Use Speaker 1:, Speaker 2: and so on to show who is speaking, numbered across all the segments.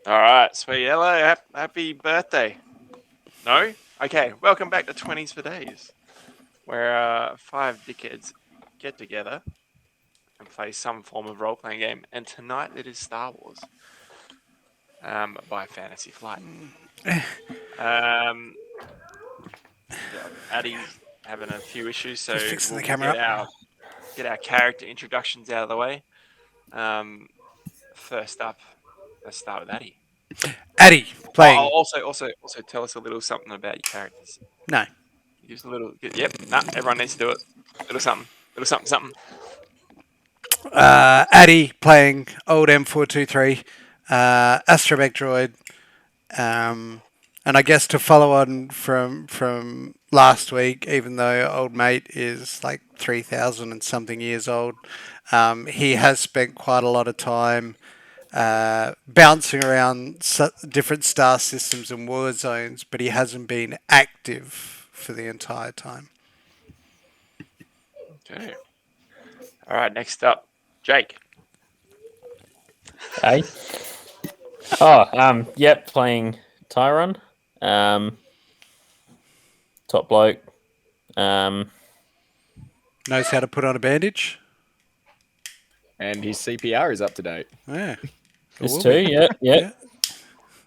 Speaker 1: All right, sweet yellow. Happy birthday. No? Okay, welcome back to 20s for Days, where five dickheads get together and play some form of role-playing game. And tonight it is Star Wars by Fantasy Flight. Um, Addy's having a few issues, so
Speaker 2: Just fixing
Speaker 1: we'll
Speaker 2: the camera
Speaker 1: get our character introductions out of the way. First up, let's start with Addy.
Speaker 2: Addy playing.
Speaker 1: Also tell us a little something about your characters.
Speaker 2: No.
Speaker 1: Use a little. Yep. Nah, everyone needs to do it. Little something. Little something.
Speaker 2: Addy playing old M423, astromech droid. And I guess to follow on from last week, even though old mate is like 3,000 and something years old, he has spent quite a lot of time bouncing around different star systems and war zones, but he hasn't been active for the entire time.
Speaker 1: Okay. All right. Next up, Jake.
Speaker 3: Hey. Oh, yep, playing Tyron. Top bloke.
Speaker 2: Knows how to put on a bandage.
Speaker 4: And his CPR is up to date.
Speaker 2: Yeah.
Speaker 3: This too, yeah.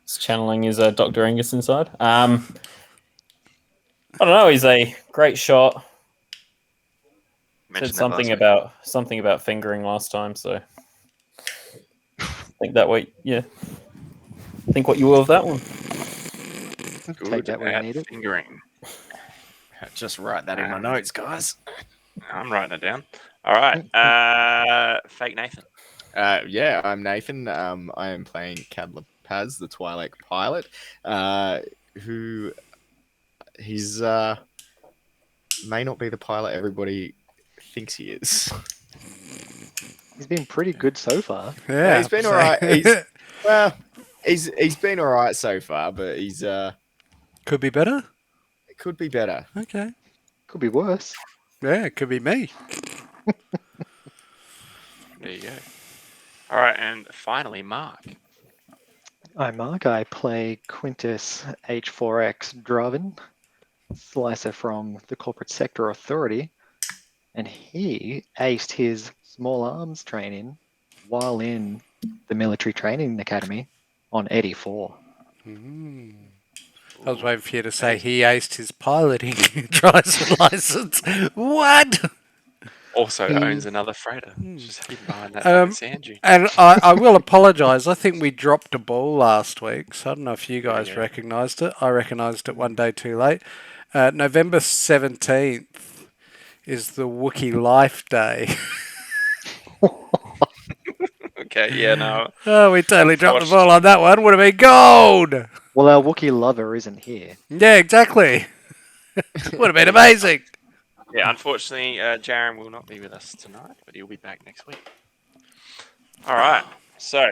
Speaker 3: It's channeling his Dr. Angus inside. I don't know, he's a great shot. Said something about fingering last time, so I think that way, yeah. Think what you will of that one.
Speaker 1: Take that where you need it. Fingering.
Speaker 4: Just write that in my notes, guys.
Speaker 1: I'm writing it down. All right. Fake Nathan.
Speaker 4: Yeah, I'm Nathan. I am playing Cadla Paz, the Twi'lek pilot, who he's may not be the pilot everybody thinks he is.
Speaker 5: He's been pretty good so far.
Speaker 4: Yeah, he's been all right. He's been all right so far, but he's
Speaker 2: could be better.
Speaker 4: It could be better.
Speaker 2: Okay.
Speaker 5: Could be worse.
Speaker 2: Yeah, it could be me.
Speaker 1: There you go. All right, and finally, Mark.
Speaker 5: I'm Mark. I play Quintus H4X Draven, slicer from the Corporate Sector Authority, and he aced his small arms training while in the Military Training Academy on 84.
Speaker 2: I was waiting for you to say he aced his piloting driver's license. What?
Speaker 1: Also owns another freighter. Just hidden behind that sand dune.
Speaker 2: And I will apologise. I think we dropped a ball last week, so I don't know if you guys recognised it. I recognised it one day too late. November 17th is the Wookiee Life Day.
Speaker 1: Okay, yeah, no.
Speaker 2: Oh, we totally dropped the ball on that one. Would have been gold.
Speaker 5: Well, our Wookiee lover isn't here.
Speaker 2: Yeah, exactly. Would have been amazing.
Speaker 1: Yeah, unfortunately, Jaron will not be with us tonight, but he'll be back next week. All right, so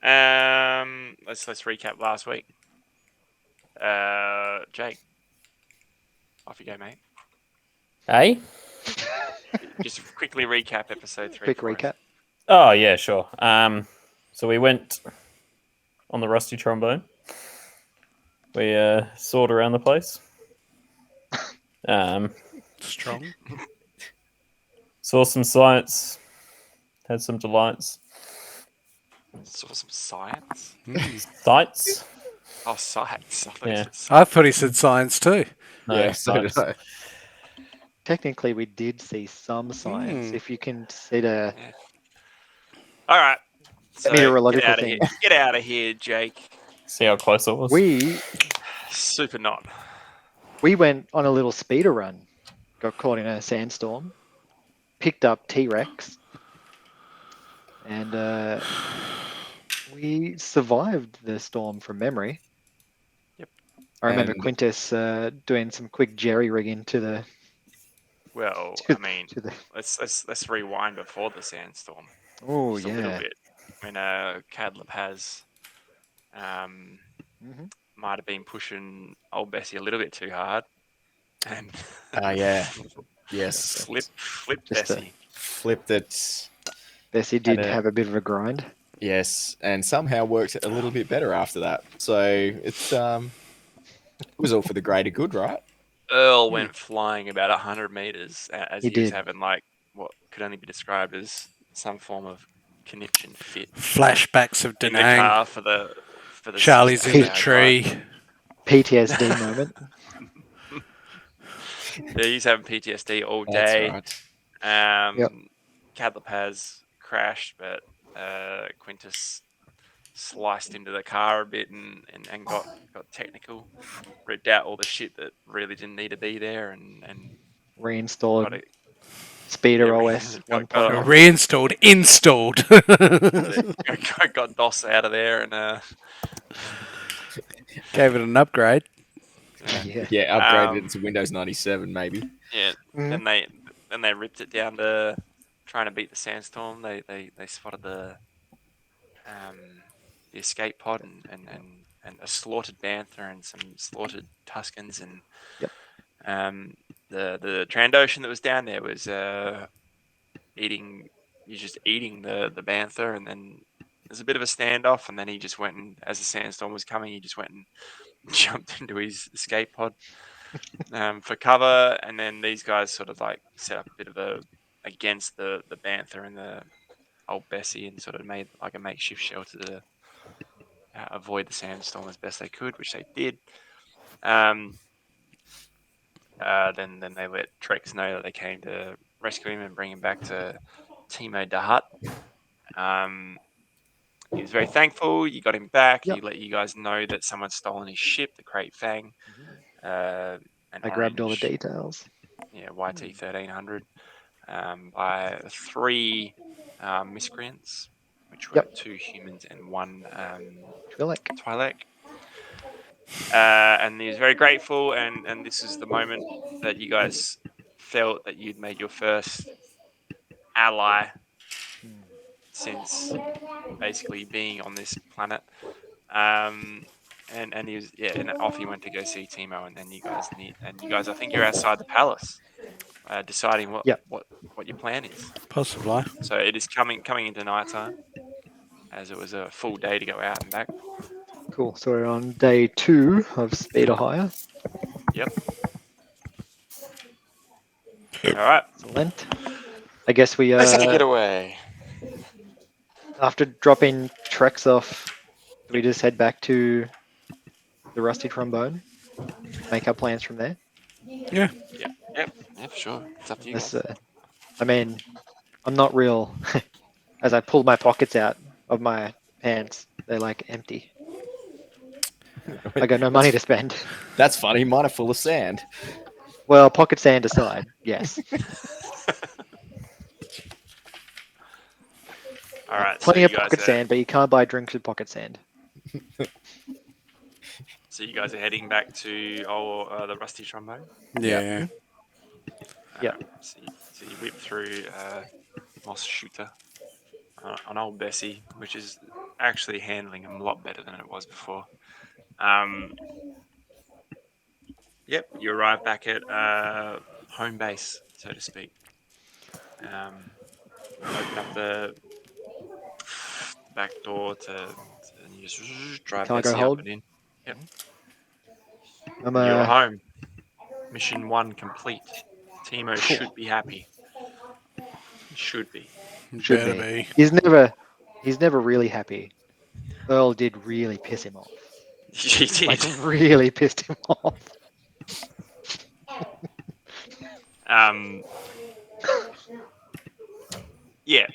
Speaker 1: let's recap last week. Jake, off you go, mate.
Speaker 3: Hey?
Speaker 1: Just quickly recap episode 3.
Speaker 5: Quick recap.
Speaker 3: Oh, yeah, sure. So we went on the rusty trombone. We soared around the place.
Speaker 2: Strong.
Speaker 3: Saw some science. Had some delights.
Speaker 1: Saw some science?
Speaker 3: Sights?
Speaker 1: Oh, sights.
Speaker 2: I thought he said science too.
Speaker 3: No,
Speaker 4: yeah, so did I.
Speaker 5: Technically, we did see some science, if you consider...
Speaker 1: Yeah. All right. So
Speaker 5: meteorological thing.
Speaker 1: Get out of here, Jake.
Speaker 3: See how close it was?
Speaker 1: Super not.
Speaker 5: We went on a little speeder run, got caught in a sandstorm, picked up T-Rex, and we survived the storm from memory.
Speaker 1: Yep.
Speaker 5: I remember Quintus doing some quick jerry-rigging to the...
Speaker 1: Well, let's rewind before the sandstorm.
Speaker 5: Oh,
Speaker 1: just a little bit. When Cadlip has might have been pushing old Bessie a little bit too hard. And
Speaker 4: yes.
Speaker 1: Flipped Bessie.
Speaker 4: Flipped it.
Speaker 5: Bessie did have a bit of a grind.
Speaker 4: Yes, and somehow worked a little bit better after that. So it was all for the greater good, right?
Speaker 1: Earl went flying about 100 meters as
Speaker 5: He
Speaker 1: he was
Speaker 5: did.
Speaker 1: having like what could only be described as some form of conniption fit
Speaker 2: Flashbacks of
Speaker 1: in the
Speaker 2: Danang.
Speaker 1: car for the
Speaker 2: Charlie's
Speaker 1: 6 to
Speaker 2: in
Speaker 1: 8
Speaker 2: the
Speaker 1: hour drive.
Speaker 2: tree.
Speaker 5: PTSD moment.
Speaker 1: Yeah, he's having PTSD all
Speaker 4: That's
Speaker 1: day.
Speaker 4: right.
Speaker 5: Yep.
Speaker 1: Cadlip has crashed, but Quintus sliced into the car a bit and got technical, ripped out all the shit that really didn't need to be there, and
Speaker 5: Reinstalled
Speaker 1: got it.
Speaker 5: Speeder
Speaker 1: Yeah,
Speaker 5: OS
Speaker 1: got, got,
Speaker 5: 1.0.
Speaker 2: Reinstalled, installed.
Speaker 1: got DOS out of there, and
Speaker 2: Gave it an upgrade.
Speaker 5: Yeah.
Speaker 4: Yeah, upgraded it to Windows 97, maybe.
Speaker 1: Yeah.
Speaker 5: Mhm.
Speaker 1: Then they ripped it down to trying to beat the sandstorm. They spotted the escape pod and a slaughtered bantha and some slaughtered Tuscans and
Speaker 5: Yep.
Speaker 1: the Trandoshan that was down there was eating. He's just eating the bantha, and then there's a bit of a standoff, and then he just went and as the sandstorm was coming, he just went and jumped into his escape pod for cover, and then these guys sort of like set up a bit of a against the bantha and the old Bessie and sort of made like a makeshift shelter to avoid the sandstorm as best they could, which they did. Then they let Trex know that they came to rescue him and bring him back to Timo Dahat. He was very thankful. You got him back.
Speaker 5: Yep.
Speaker 1: He let you guys know that someone's stolen his ship, the Crate Fang, an
Speaker 5: I grabbed all the
Speaker 1: orange,
Speaker 5: details.
Speaker 1: YT 1300, by 3 miscreants, which were
Speaker 5: Yep.
Speaker 1: 2 humans and 1
Speaker 5: Twi'lek.
Speaker 1: Twi'lek. And he was very grateful, and this is the moment that you guys felt that you'd made your first ally since basically being on this planet. And he was and off he went to go see Timo, and then you guys I think you're outside the palace, deciding what
Speaker 5: Yep.
Speaker 1: what your plan is.
Speaker 2: Possibly.
Speaker 1: So it is coming into nighttime, as it was a full day to go out and back.
Speaker 5: Cool. So we're on day 2 of Speeder Hire.
Speaker 1: Yep. All right.
Speaker 5: Excellent. I guess we
Speaker 1: Let's kick it away.
Speaker 5: after dropping Trex off, do we just head back to the Rusty Trombone? Make our plans from there.
Speaker 2: Yeah.
Speaker 1: Yep, for sure. It's up to you.
Speaker 5: This, I mean, I'm not real. As I pull my pockets out of my pants, they're like empty. I got no money to spend.
Speaker 4: That's funny. Mine are full of sand.
Speaker 5: Well, pocket sand aside, yes.
Speaker 1: All right.
Speaker 5: Plenty
Speaker 1: so
Speaker 5: of
Speaker 1: you guys
Speaker 5: pocket
Speaker 1: are,
Speaker 5: sand, but you can't buy drinks with pocket sand.
Speaker 1: So you guys are heading back to the Rusty Trombone.
Speaker 2: Yeah.
Speaker 5: Yeah.
Speaker 1: So you whip through Moss Shooter on old Bessie, which is actually handling him a lot better than it was before. Yep, you arrive back at home base, so to speak. You open up the back door and you just drive
Speaker 5: Cargo
Speaker 1: Bessie
Speaker 5: hold.
Speaker 1: up and in. Yep.
Speaker 5: I'm
Speaker 1: You're home. Mission 1 complete. Timo
Speaker 5: Cool.
Speaker 1: should be happy. Should be.
Speaker 5: Should
Speaker 2: Better
Speaker 5: be.
Speaker 2: be.
Speaker 5: He's never really happy. Earl did really piss him off.
Speaker 1: He did.
Speaker 5: Like really pissed him off.
Speaker 1: Yeah.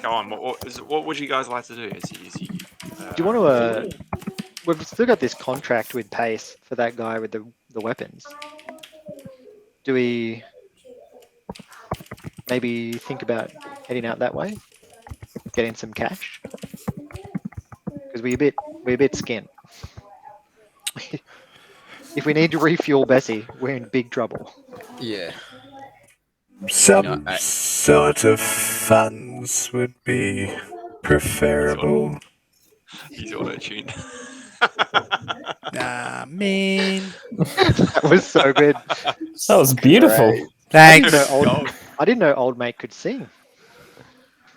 Speaker 1: Go on. What would you guys like to do? Is he,
Speaker 5: Do you want to? We've still got this contract with Pace for that guy with the weapons. Do we maybe think about heading out that way, getting some cash? Because we're a bit skint. If we need to refuel Bessie, we're in big trouble.
Speaker 4: Yeah.
Speaker 2: Some
Speaker 4: I-
Speaker 2: sort of funds would be preferable.
Speaker 1: He's auto-tuned.
Speaker 2: I mean,
Speaker 5: That was so good.
Speaker 3: That was beautiful.
Speaker 4: Great.
Speaker 2: thanks.
Speaker 5: I didn't know old mate could sing.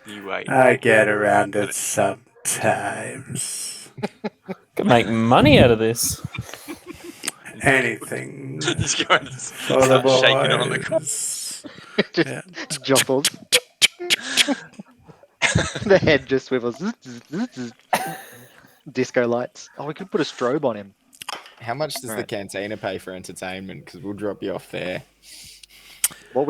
Speaker 1: You wait.
Speaker 2: I get around it sometimes. times.
Speaker 3: Could make money out of this.
Speaker 2: Anything
Speaker 1: Just going to
Speaker 2: for the
Speaker 1: start shaking it on the corner.
Speaker 2: boys.
Speaker 5: Just
Speaker 2: Yeah.
Speaker 5: jostles. The head just swivels. Disco lights. Oh, we could put a strobe on him.
Speaker 4: How much does the
Speaker 5: Right.
Speaker 4: cantina pay for entertainment? Because we'll drop you off there.
Speaker 5: What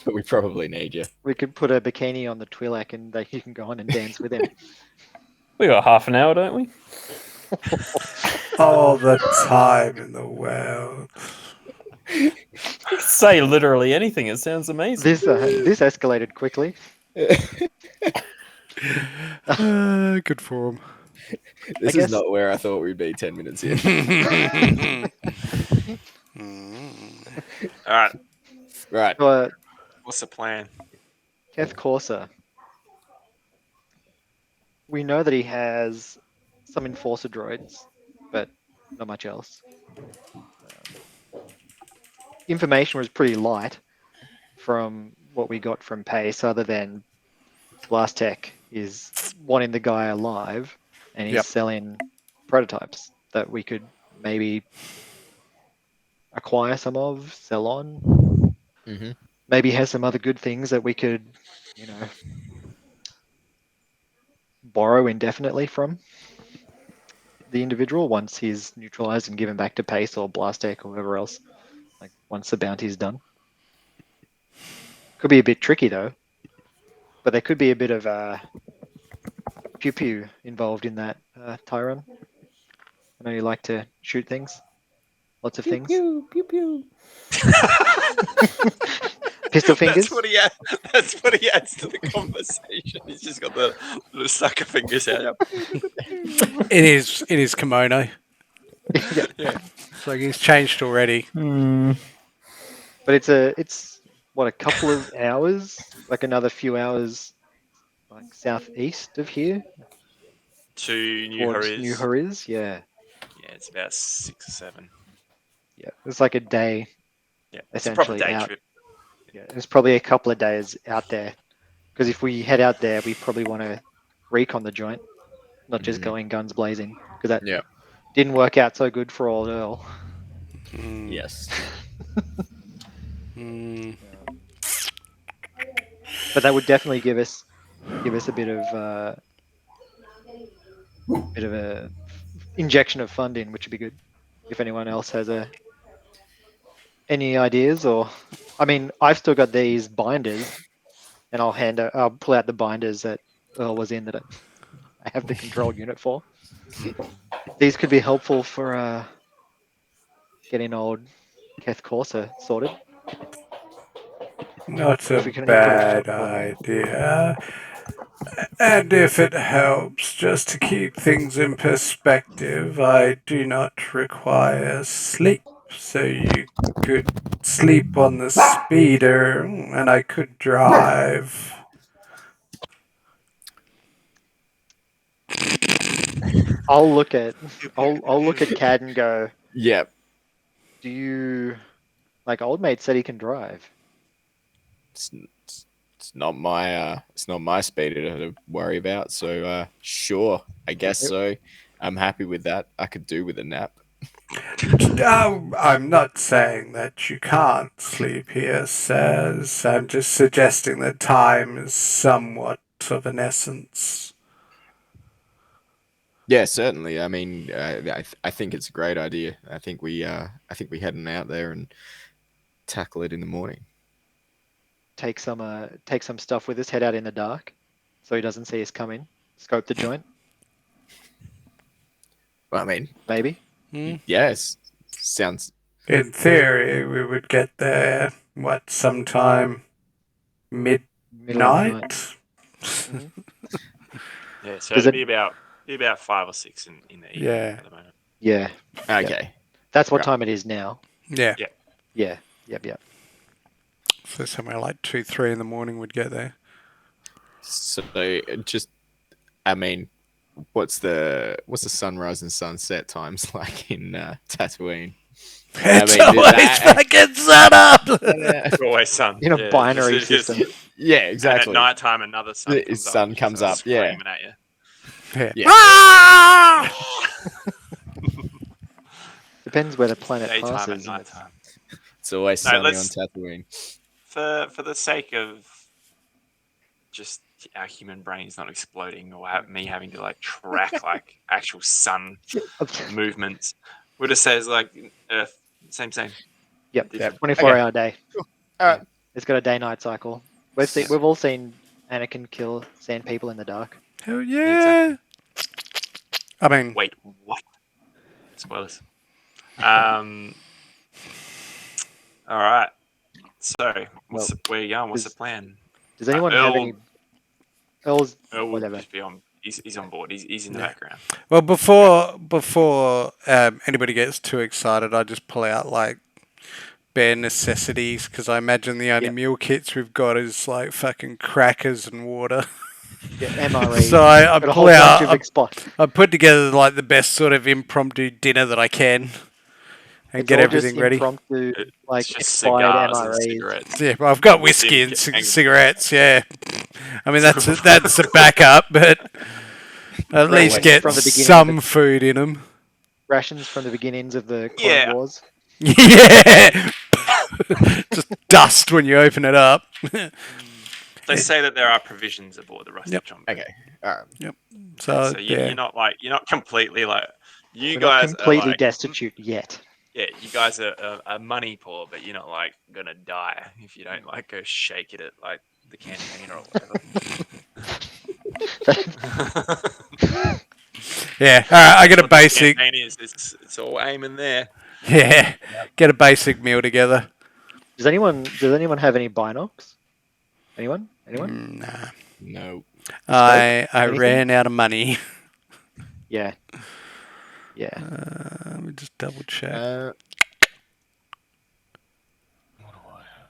Speaker 4: But we probably need you.
Speaker 5: we could put a bikini on the Twi'lek and you can go on and dance with him.
Speaker 3: We got half an hour, don't we?
Speaker 2: All the time in the world.
Speaker 3: You can say literally anything. It sounds amazing.
Speaker 5: This escalated quickly.
Speaker 2: Good form.
Speaker 4: This
Speaker 5: guess-
Speaker 4: is not where I thought we'd be 10 minutes in.
Speaker 1: All right.
Speaker 4: Right.
Speaker 5: But
Speaker 1: What's the plan?
Speaker 5: Keth Corsa. We know that he has some enforcer droids, but not much else. Information was pretty light from what we got from Pace, other than Blast Tech is wanting the guy alive and he's
Speaker 2: Yep.
Speaker 5: selling prototypes that we could maybe acquire some of, sell on.
Speaker 4: Mm-hmm.
Speaker 5: Maybe has some other good things that we could, borrow indefinitely from the individual once he's neutralized and given back to Pace or Blast Tech or whoever else. Like once the bounty's done. Could be a bit tricky though. But there could be a bit of pew pew involved in that, Tyron. I know you like to shoot things. Lots of things.
Speaker 3: Pew, pew, pew.
Speaker 5: Pistol fingers.
Speaker 1: That's what he adds to the conversation. He's just got the little sucker fingers out.
Speaker 2: In his kimono.
Speaker 5: Yeah.
Speaker 2: So he's changed already.
Speaker 3: Hmm.
Speaker 5: But it's what, a couple of hours, like another few hours, like southeast of here
Speaker 1: To New
Speaker 5: towards
Speaker 1: Horiz.
Speaker 5: New Horiz. Yeah,
Speaker 1: Yeah, it's about 6 or 7.
Speaker 5: yeah. It's like a day.
Speaker 1: Yeah, it's a proper
Speaker 5: Essentially
Speaker 1: day
Speaker 5: out.
Speaker 1: trip.
Speaker 5: Yeah, it's probably a couple of days out there. Because if we head out there, we probably want to recon the joint, not just
Speaker 4: Mhm.
Speaker 5: going guns blazing. Because that
Speaker 4: Yeah.
Speaker 5: didn't work out so good for old Earl.
Speaker 4: Yes.
Speaker 2: Mm.
Speaker 5: But that would definitely give us a bit of a injection of funding, which would be good. If anyone else has any ideas, or I mean, I've still got these binders, and I'll pull out the binders that Earl was in that I have the control unit for. These could be helpful for getting old Keth Corsa sorted.
Speaker 2: Not
Speaker 5: If
Speaker 2: a
Speaker 5: we can only put a
Speaker 2: bad idea. And if it helps, just to keep things in perspective, I do not require sleep. So you could sleep on the speeder, and I could drive.
Speaker 5: I'll look at Cad and go,
Speaker 4: Yep.
Speaker 5: do you, like, old mate said he can drive.
Speaker 4: It's not my speeder to worry about. So sure, I guess so. I'm happy with that. I could do with a nap.
Speaker 2: I'm not saying that you can't sleep here, sirs. I'm just suggesting that time is somewhat of an essence.
Speaker 4: Yeah, certainly. I mean, I think it's a great idea. I think we heading out there and tackle it in the morning.
Speaker 5: Take some stuff with us, head out in the dark, so he doesn't see us coming. Scope the joint,
Speaker 4: Well, I mean,
Speaker 5: maybe.
Speaker 4: yes, sounds.
Speaker 2: In theory, we would get there, sometime
Speaker 5: Middle of the
Speaker 2: midnight?
Speaker 5: night.
Speaker 1: Yeah, so
Speaker 5: Does
Speaker 1: it'll
Speaker 5: it-
Speaker 1: be about 5 or 6 in the evening
Speaker 2: Yeah.
Speaker 1: at the moment.
Speaker 5: Yeah,
Speaker 4: Okay.
Speaker 5: that's what
Speaker 4: Right.
Speaker 5: time it is now.
Speaker 2: Yeah.
Speaker 5: Yeah, yep.
Speaker 2: So somewhere like 2, 3 in the morning would get there.
Speaker 4: So just, I mean, what's the sunrise and sunset times like in Tatooine?
Speaker 2: It's
Speaker 4: mean,
Speaker 2: always
Speaker 4: that-
Speaker 2: fucking sun up.
Speaker 1: It's always sun.
Speaker 5: In a
Speaker 1: Yeah,
Speaker 5: binary
Speaker 1: it's just-
Speaker 5: system.
Speaker 4: yeah,
Speaker 1: And at
Speaker 4: exactly.
Speaker 1: night time, another sun
Speaker 4: The
Speaker 1: comes up.
Speaker 4: sun
Speaker 1: and
Speaker 4: comes
Speaker 1: starts
Speaker 4: up, yeah.
Speaker 1: screaming at you.
Speaker 2: Yeah.
Speaker 4: Yeah.
Speaker 2: Ah!
Speaker 5: Depends where the planet
Speaker 1: Daytime and
Speaker 5: passes. and
Speaker 1: nighttime.
Speaker 4: It's always
Speaker 1: No,
Speaker 4: sunny on
Speaker 1: let's-
Speaker 4: Tatooine.
Speaker 1: For the sake of just our human brains not exploding, or me having to like track like actual sun
Speaker 5: it's-
Speaker 1: movements, we'll just say it's like Earth, same.
Speaker 5: Yep.
Speaker 1: Different.
Speaker 5: 24-hour day.
Speaker 4: All right.
Speaker 5: It's got a day-night cycle. We've all seen Anakin kill sand people in the dark.
Speaker 2: Hell yeah. I mean,
Speaker 1: Wait, what? Spoilers. All right. So, where are you going? What's the plan?
Speaker 5: Does anyone have
Speaker 1: Earl-
Speaker 5: any? Earl's
Speaker 1: Earl will
Speaker 5: whatever.
Speaker 1: just be on. He's on board. He's in the
Speaker 2: Yeah.
Speaker 1: background.
Speaker 2: well, before anybody gets too excited, I just pull out like bare necessities because I imagine the only
Speaker 5: Yep.
Speaker 2: meal kits we've got is like fucking crackers and water.
Speaker 5: Yeah, MRE.
Speaker 2: So I
Speaker 5: got a
Speaker 2: pull
Speaker 5: whole bunch
Speaker 2: out.
Speaker 5: of expo-
Speaker 2: I put together like the best sort of impromptu dinner that I can, and
Speaker 5: It's
Speaker 2: get
Speaker 5: all
Speaker 2: everything
Speaker 5: just
Speaker 2: ready.
Speaker 5: impromptu,
Speaker 1: It's
Speaker 5: like
Speaker 1: just
Speaker 5: expired
Speaker 1: cigars and
Speaker 5: MREs.
Speaker 1: cigarettes.
Speaker 2: Yeah, but I've got
Speaker 1: With
Speaker 2: whiskey
Speaker 1: him
Speaker 2: and
Speaker 1: getting-
Speaker 2: cigarettes. Yeah, I mean that's a backup, but at
Speaker 5: Right,
Speaker 2: least
Speaker 5: like
Speaker 2: get
Speaker 5: from the beginning of
Speaker 2: some food in them.
Speaker 5: Rations from the beginnings of the Clone
Speaker 1: Yeah.
Speaker 5: Wars.
Speaker 2: Yeah, just dust when you open it up.
Speaker 1: They say that there are provisions aboard the Rusty
Speaker 2: Yep.
Speaker 1: Chomp.
Speaker 4: Okay. All right.
Speaker 2: So,
Speaker 1: So
Speaker 2: yeah,
Speaker 1: you're not completely like you
Speaker 5: We're
Speaker 1: guys
Speaker 5: not completely
Speaker 1: are like,
Speaker 5: destitute yet.
Speaker 1: yeah, you guys are money poor, but you're not like gonna die if you don't like go shake it at like the canteen or whatever.
Speaker 2: yeah. All right, I get a
Speaker 1: What the
Speaker 2: basic.
Speaker 1: campaign is, it's all aiming there.
Speaker 2: Yeah, get a basic meal together.
Speaker 5: Does anyone have any binocs? Anyone?
Speaker 2: Nah,
Speaker 4: No.
Speaker 2: I
Speaker 5: Anything?
Speaker 2: ran out of money.
Speaker 5: Yeah. Yeah.
Speaker 2: Let me just double check.
Speaker 4: What do I have?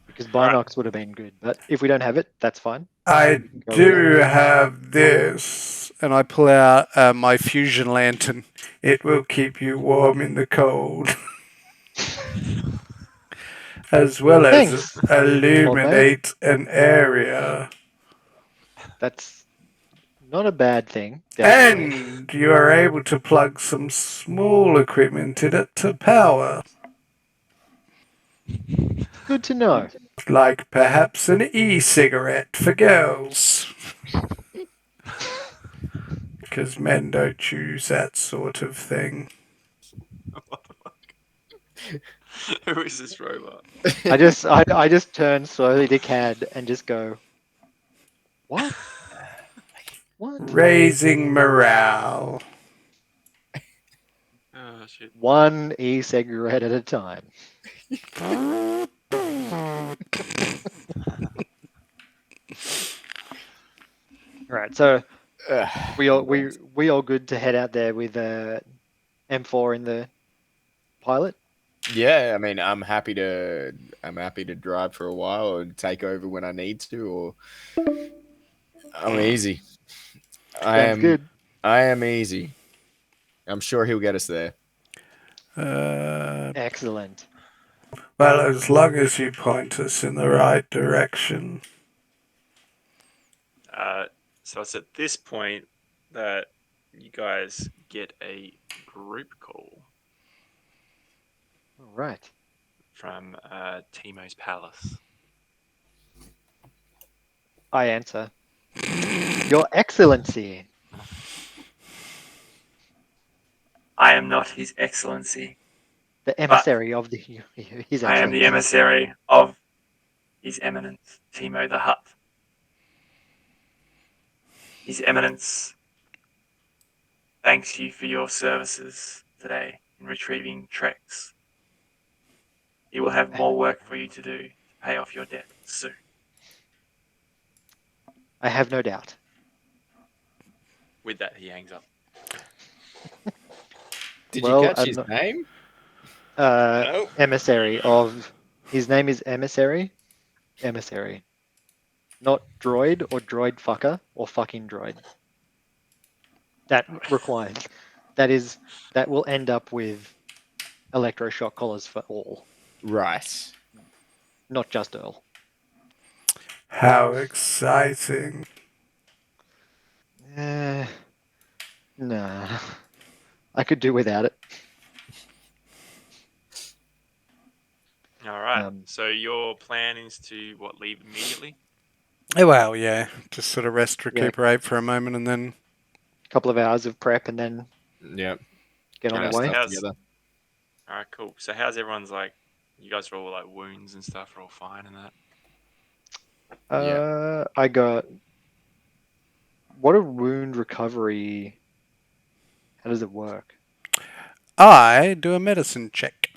Speaker 5: Because
Speaker 1: Alright.
Speaker 5: binocs would have been good, but if we don't have it, that's fine.
Speaker 2: I
Speaker 5: Go
Speaker 2: do have this, and I pull out my fusion lantern. It will keep you warm in the cold, as well as
Speaker 5: Thanks,
Speaker 2: illuminate an area.
Speaker 5: That's not a bad thing. definitely.
Speaker 2: And you are able to plug some small equipment in it to power,
Speaker 5: Good to know.
Speaker 2: like perhaps an e-cigarette for girls. Because men don't choose that sort of thing.
Speaker 1: What the fuck? Who is this robot?
Speaker 5: I just turn slowly to Cad and just go, what? What?
Speaker 2: Raising morale.
Speaker 1: Oh shit.
Speaker 5: One e-cigarette at a time. Right, so we all good to head out there with M4 in the pilot.
Speaker 4: Yeah, I mean, I'm happy to drive for a while or take over when I need to, or I'm easy.
Speaker 5: Sounds good.
Speaker 4: I am easy. I'm sure he'll get us there.
Speaker 5: Excellent.
Speaker 2: Well, as long as you point us in the right direction.
Speaker 1: So it's at this point that you guys get a group call
Speaker 5: All right.
Speaker 1: from Timo's palace.
Speaker 5: I answer. Your Excellency.
Speaker 1: I am not His Excellency.
Speaker 5: The emissary of the His
Speaker 1: I am
Speaker 5: Excellency.
Speaker 1: the emissary of His Eminence, Timo the Hutt. His Eminence thanks you for your services today in retrieving Trex. He will have more work for you to do to pay off your debt soon.
Speaker 5: I have no doubt.
Speaker 1: With that, he hangs up.
Speaker 4: Did
Speaker 5: Well,
Speaker 4: you catch
Speaker 5: I'm
Speaker 4: his
Speaker 5: not-
Speaker 4: name?
Speaker 1: No.
Speaker 5: Emissary of. His name is Emissary. Emissary. Not droid or droid fucker or fucking droid. That required. that will end up with electroshock collars for all,
Speaker 4: Right.
Speaker 5: not just Earl.
Speaker 2: How exciting!
Speaker 5: Nah, I could do without it.
Speaker 1: All right.
Speaker 5: Um,
Speaker 1: So your plan is to leave immediately?
Speaker 2: Well, yeah, just sort of rest,
Speaker 5: Yeah.
Speaker 2: recuperate for a moment, and then
Speaker 5: A couple of hours of prep and then
Speaker 4: Yep.
Speaker 5: get on
Speaker 4: Get
Speaker 5: the
Speaker 4: our
Speaker 5: way.
Speaker 4: stuff together.
Speaker 1: All right, cool. So how's everyone's You guys are all wounds and stuff are all fine and that.
Speaker 5: I got. What a wound recovery. How does it work?
Speaker 2: I do a medicine check.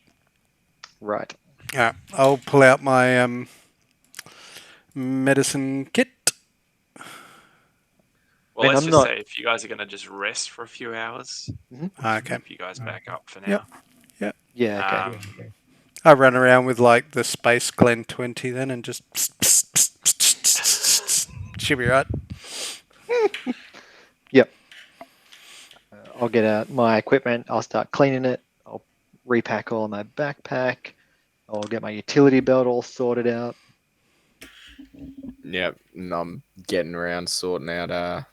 Speaker 5: Right.
Speaker 2: Yeah, I'll pull out my medicine kit.
Speaker 1: Well,
Speaker 5: Man,
Speaker 1: let's
Speaker 5: I'm
Speaker 1: just
Speaker 5: not.
Speaker 1: say if you guys are gonna just rest for a few hours,
Speaker 5: Mhm.
Speaker 1: we'll just
Speaker 2: Okay.
Speaker 1: keep you guys back up for
Speaker 2: Yep.
Speaker 1: now.
Speaker 5: Yeah. Okay.
Speaker 2: I run around with like the Space Glen 20 then and just she'll be right.
Speaker 5: Yep. I'll get out my equipment. I'll start cleaning it. I'll repack all my backpack. I'll get my utility belt all sorted out.
Speaker 4: Yep. And I'm getting around sorting out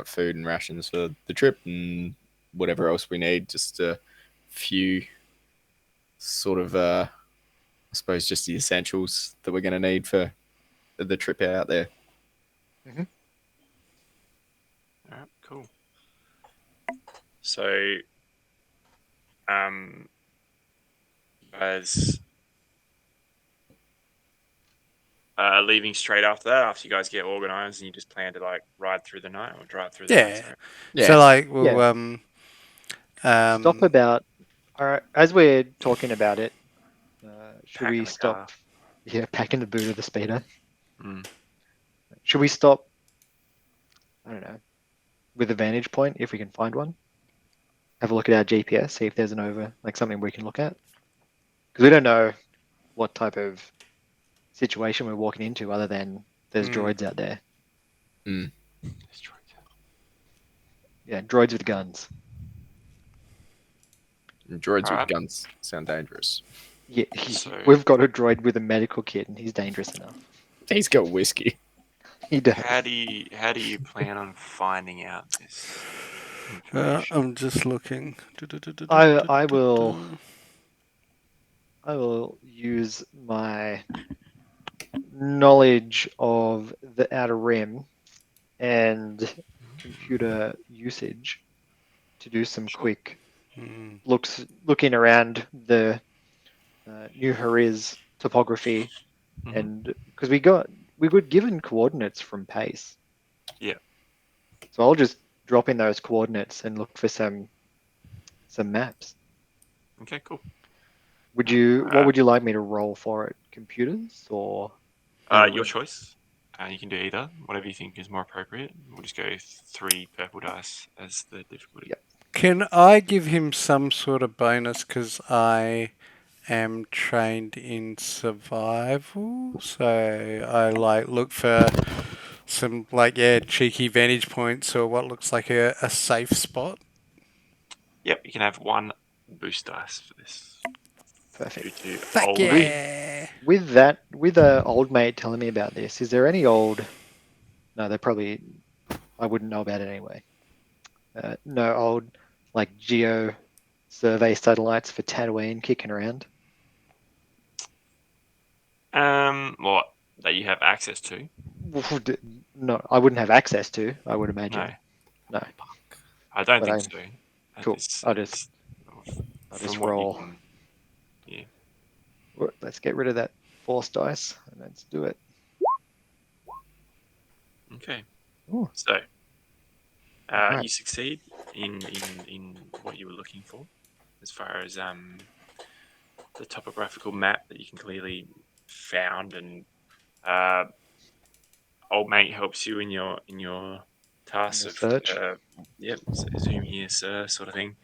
Speaker 4: food and rations for the trip and whatever else we need. Just a few sort of I suppose just the essentials that we're going to need for the trip out there.
Speaker 1: All right, cool. So, guys, leaving straight after that, after you guys get organized, and you just plan to ride through the night or drive through the night.
Speaker 2: Yeah.
Speaker 1: Sorry.
Speaker 4: Yeah.
Speaker 2: So like we'll
Speaker 5: Stop about. All right. As we're talking about it, should
Speaker 1: Pack in
Speaker 5: we
Speaker 1: the
Speaker 5: stop?
Speaker 1: car.
Speaker 5: Yeah, pack in the boot of the speeder.
Speaker 1: Mm.
Speaker 5: Should we stop? I don't know. With a vantage point, if we can find one. Have a look at our GPS, see if there's something we can look at. Because we don't know what type of situation we're walking into, other than there's droids out there. Yeah, droids with guns.
Speaker 4: And droids
Speaker 1: Alright.
Speaker 4: with guns sound dangerous.
Speaker 5: Yeah,
Speaker 1: So-
Speaker 5: we've got a droid with a medical kit, and he's dangerous enough.
Speaker 4: He's got whiskey.
Speaker 5: He does.
Speaker 1: How do you plan on finding out this information?
Speaker 2: I'm just looking.
Speaker 5: I will use my knowledge of the Outer Rim and computer usage to do some quick looking around the New Hariz topography,
Speaker 1: Mhm.
Speaker 5: and because we got given coordinates from Pace.
Speaker 1: Yeah.
Speaker 5: So I'll just drop in those coordinates and look for some maps.
Speaker 1: Okay, cool.
Speaker 5: What would you like me to roll for it? Computers or Outer
Speaker 1: Your
Speaker 5: Rim?
Speaker 1: choice. You can do either, whatever you think is more appropriate. We'll just go 3 purple dice as the difficulty.
Speaker 5: Yep.
Speaker 2: Can I give him some sort of bonus because I am trained in survival? So I look for some cheeky vantage points or what looks like a safe spot.
Speaker 1: Yep, you can have 1 boost dice for this.
Speaker 5: Perfect.
Speaker 1: Due to
Speaker 2: Fuck
Speaker 1: old
Speaker 2: yeah!
Speaker 1: mate.
Speaker 5: With a old mate telling me about this, is there any old? No, I wouldn't know about it anyway. No old geo survey satellites for Tatooine kicking around.
Speaker 1: What that you have access to?
Speaker 5: No, I wouldn't have access to. I would imagine.
Speaker 1: No,
Speaker 5: No.
Speaker 1: I don't
Speaker 5: But
Speaker 1: think
Speaker 5: I-
Speaker 1: so.
Speaker 5: Cool. I'll just
Speaker 1: from what
Speaker 5: roll.
Speaker 1: Yeah.
Speaker 5: Let's get rid of that force dice and let's do it.
Speaker 1: Okay.
Speaker 5: Ooh.
Speaker 1: So,
Speaker 5: Alright.
Speaker 1: you succeed in what you were looking for, as far as the topographical map that you can clearly found, and old mate helps you in your task
Speaker 5: In
Speaker 1: of
Speaker 5: the search.
Speaker 1: zoom here, sir, sort of thing.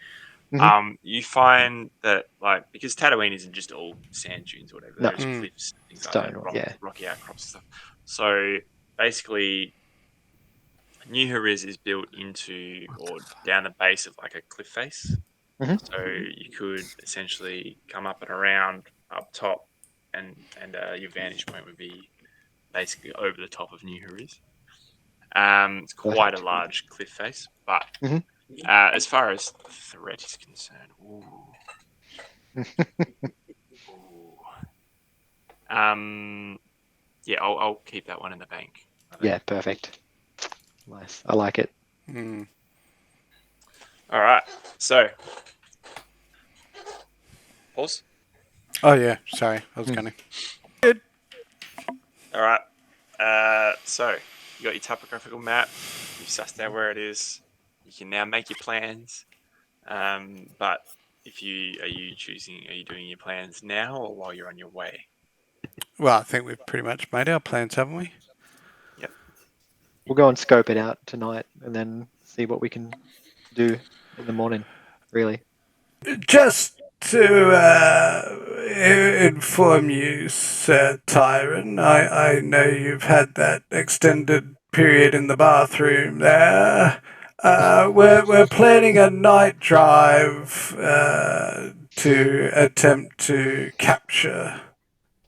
Speaker 5: Mhm.
Speaker 1: You find that because Tatooine isn't just all sand dunes or whatever,
Speaker 5: No.
Speaker 1: there's cliffs, things like
Speaker 5: Stone,
Speaker 1: that,
Speaker 5: yeah.
Speaker 1: rocky outcrops and stuff. So basically, New Horiz is built into or down the base of like a cliff face.
Speaker 5: Mhm.
Speaker 1: So you could essentially come up and around up top, and your vantage point would be basically over the top of New Horiz. It's quite a large cliff face, but
Speaker 5: Mhm.
Speaker 1: as far as threat is concerned, yeah, I'll keep that one in the bank. I think.
Speaker 5: Yeah, perfect. Nice. I like it.
Speaker 1: All right. So, pause.
Speaker 2: Oh yeah, sorry, I was going to.
Speaker 1: All right. So you got your topographical map. You've sussed out where it is. You can now make your plans. But are you doing your plans now or while you're on your way?
Speaker 2: Well, I think we've pretty much made our plans, haven't we?
Speaker 1: Yep.
Speaker 5: We'll go and scope it out tonight, and then see what we can do in the morning. Really.
Speaker 2: Just to inform you, Sir Tyron, I know you've had that extended period in the bathroom there. We're planning a night drive to attempt to capture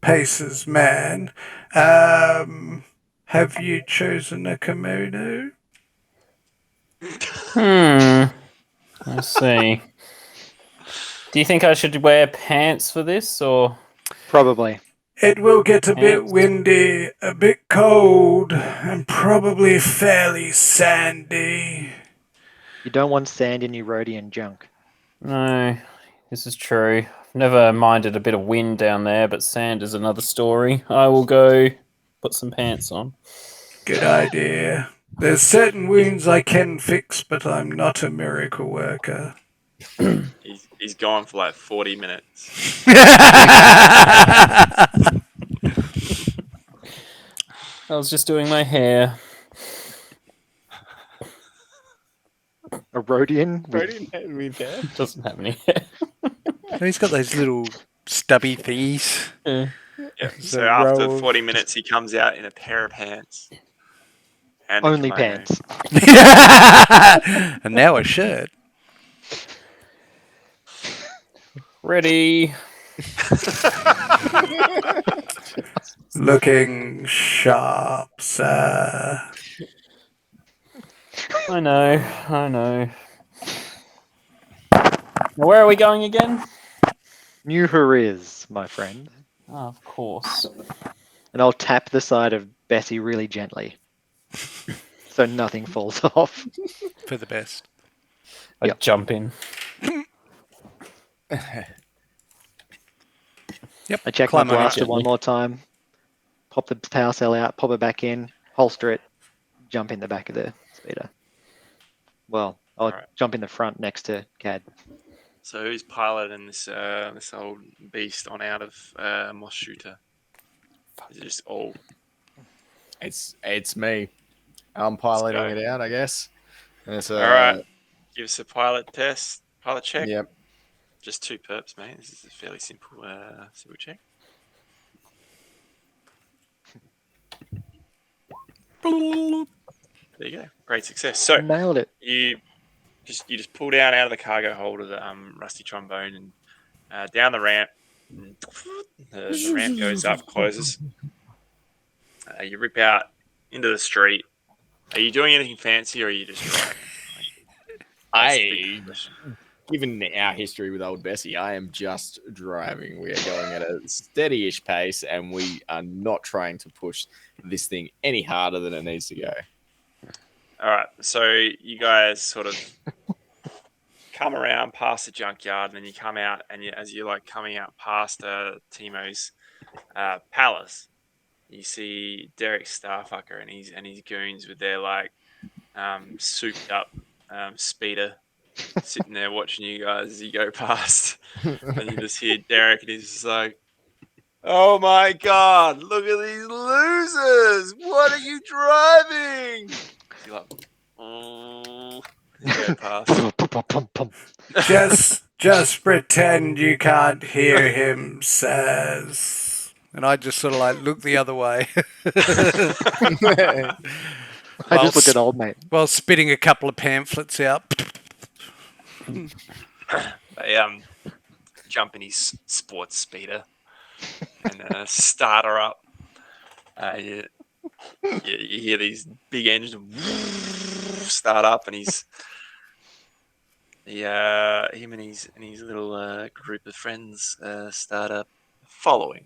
Speaker 2: Pace's man. Have you chosen a kimono?
Speaker 3: I see. Do you think I should wear pants for this, or
Speaker 5: Probably.
Speaker 2: It will get a bit
Speaker 3: Pants.
Speaker 2: windy, a bit cold, and probably fairly sandy.
Speaker 5: You don't want sand in your Rhodian junk.
Speaker 3: no? This is true. I've never minded a bit of wind down there, but sand is another story. I will go put some pants on.
Speaker 2: Good idea. There's certain wounds I can fix, but I'm not a miracle worker.
Speaker 1: He's gone for like 40 minutes.
Speaker 3: I was just doing my hair.
Speaker 5: A Rhodian with
Speaker 4: Rhodian hair.
Speaker 3: Doesn't have any hair.
Speaker 2: He's got those little stubby thingies.
Speaker 3: Yeah.
Speaker 1: Yeah.
Speaker 2: The
Speaker 1: So after
Speaker 2: roll.
Speaker 1: 40 minutes, he comes out in a pair of pants. And a
Speaker 5: only
Speaker 1: kimono.
Speaker 5: pants.
Speaker 2: And now a shirt.
Speaker 3: Ready.
Speaker 2: Looking sharp, sir.
Speaker 3: I know. Now, where are we going again?
Speaker 5: New Horiz, my friend.
Speaker 3: Oh, of course.
Speaker 5: And I'll tap the side of Bessie really gently. So nothing falls off.
Speaker 2: For the best.
Speaker 3: I
Speaker 5: Yep.
Speaker 3: jump in.
Speaker 2: Yep.
Speaker 5: I check
Speaker 2: Climb
Speaker 5: my
Speaker 2: on
Speaker 5: blaster
Speaker 3: gently.
Speaker 5: one more time. Pop the power cell out, pop it back in, holster it, jump in the back of the speeder. Well, I'll
Speaker 1: Alright.
Speaker 5: jump in the front next to Cad.
Speaker 1: So who's piloting this old beast on out of Moss Shooter? Is it just all?
Speaker 4: It's me. I'm piloting
Speaker 1: go.
Speaker 4: it out, I guess. And it's,
Speaker 1: All right. Give us a pilot check.
Speaker 4: Yep.
Speaker 1: Just 2 perps, mate. This is a fairly simple check. There you go. Great success. So
Speaker 5: Nailed it.
Speaker 1: you just pull down out of the cargo hold of the rusty trombone and down the ramp. The ramp goes up, closes. You rip out into the street. Are you doing anything fancy, or are you just driving? That's the big question.
Speaker 4: Given our history with old Bessie, I am just driving. We are going at a steady-ish pace, and we are not trying to push this thing any harder than it needs to go.
Speaker 1: All right, so you guys sort of come around past the junkyard, and then you come out, and as you're like coming out past Timo's palace, you see Derek Starfucker and his goons with their like souped up speeder sitting there watching you guys as you go past, and you just hear Derek, and he's just like, "Oh my god, look at these losers! What are you driving?" You're like, "Oh." You go past.
Speaker 2: Just pretend you can't hear him, says. And I just sort of like look the other way.
Speaker 5: I just looked at old mate.
Speaker 2: While spitting a couple of pamphlets out.
Speaker 1: They jump in his sports speeder and start her up. You hear these big engines start up, and him and his little group of friends start up following.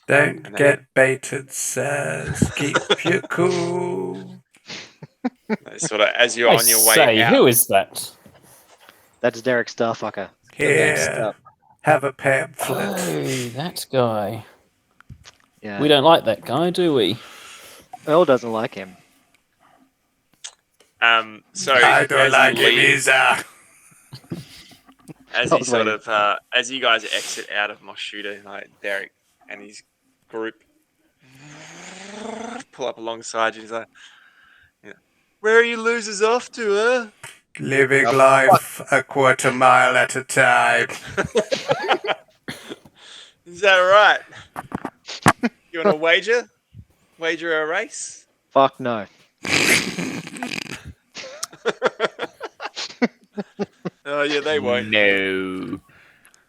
Speaker 2: Don't
Speaker 1: And
Speaker 2: get baited, sirs. Keep you cool.
Speaker 1: they sort of, as you're
Speaker 3: I
Speaker 1: on your
Speaker 3: say,
Speaker 1: way out,
Speaker 3: who is that?
Speaker 5: That's Derek Starfucker.
Speaker 2: Here, have a pamphlet.
Speaker 3: Oh, that guy.
Speaker 5: Yeah.
Speaker 3: We don't like that guy, do we?
Speaker 5: Earl doesn't like him.
Speaker 1: so
Speaker 2: I don't
Speaker 1: as
Speaker 2: like
Speaker 1: you
Speaker 2: him
Speaker 1: leave,
Speaker 2: either.
Speaker 1: as
Speaker 5: I
Speaker 1: you
Speaker 5: was
Speaker 1: sort
Speaker 5: waiting.
Speaker 1: of as you guys exit out of Moshuda, like Derek and his group pull up alongside you. He's like, "Where are you losers off to, huh?"
Speaker 2: Living life a quarter mile at a time.
Speaker 1: Is that right? You want to wager? Wager a race?
Speaker 5: Fuck no.
Speaker 1: Oh yeah, they won't.
Speaker 4: No.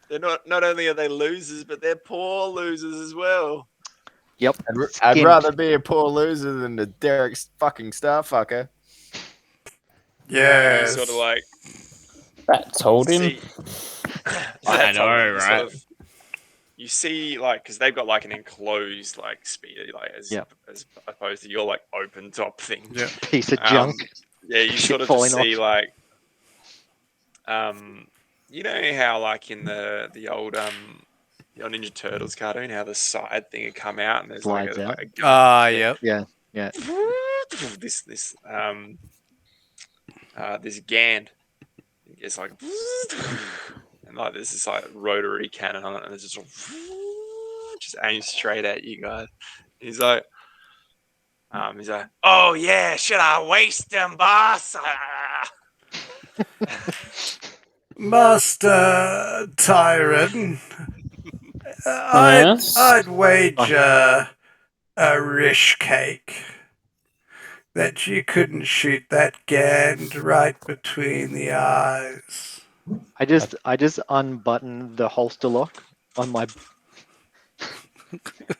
Speaker 1: They're not only are they losers, but they're poor losers as well.
Speaker 5: Yep.
Speaker 4: I'd
Speaker 5: Skint.
Speaker 4: rather be a poor loser than a Derek fucking Starfucker.
Speaker 1: You
Speaker 2: Yes.
Speaker 1: sort of like
Speaker 3: That told him.
Speaker 1: see.
Speaker 4: I know,
Speaker 1: You sort
Speaker 4: right?
Speaker 1: of- you see, like, because they've got like an enclosed like speeder, like as opposed to your like open top thing.
Speaker 2: Yeah.
Speaker 5: Piece of junk.
Speaker 1: Yeah, you
Speaker 5: Shit
Speaker 1: sort of
Speaker 5: falling
Speaker 1: just see
Speaker 5: off.
Speaker 1: like, you know how like in the old Ninja Turtles cartoon, how the side thing had come out and there's
Speaker 5: Slides out.
Speaker 1: like a
Speaker 2: Ah, yep.
Speaker 5: Yeah.
Speaker 1: this Gand. It's like and like there's this like rotary cannon on it, and it's just aimed straight at you guys. He's like, oh yeah, should I waste them, boss?
Speaker 2: Master Tyrant,
Speaker 3: Yes?
Speaker 2: I'd wager a rish cake that you couldn't shoot that Gand right between the eyes.
Speaker 5: I just unbuttoned the holster lock on my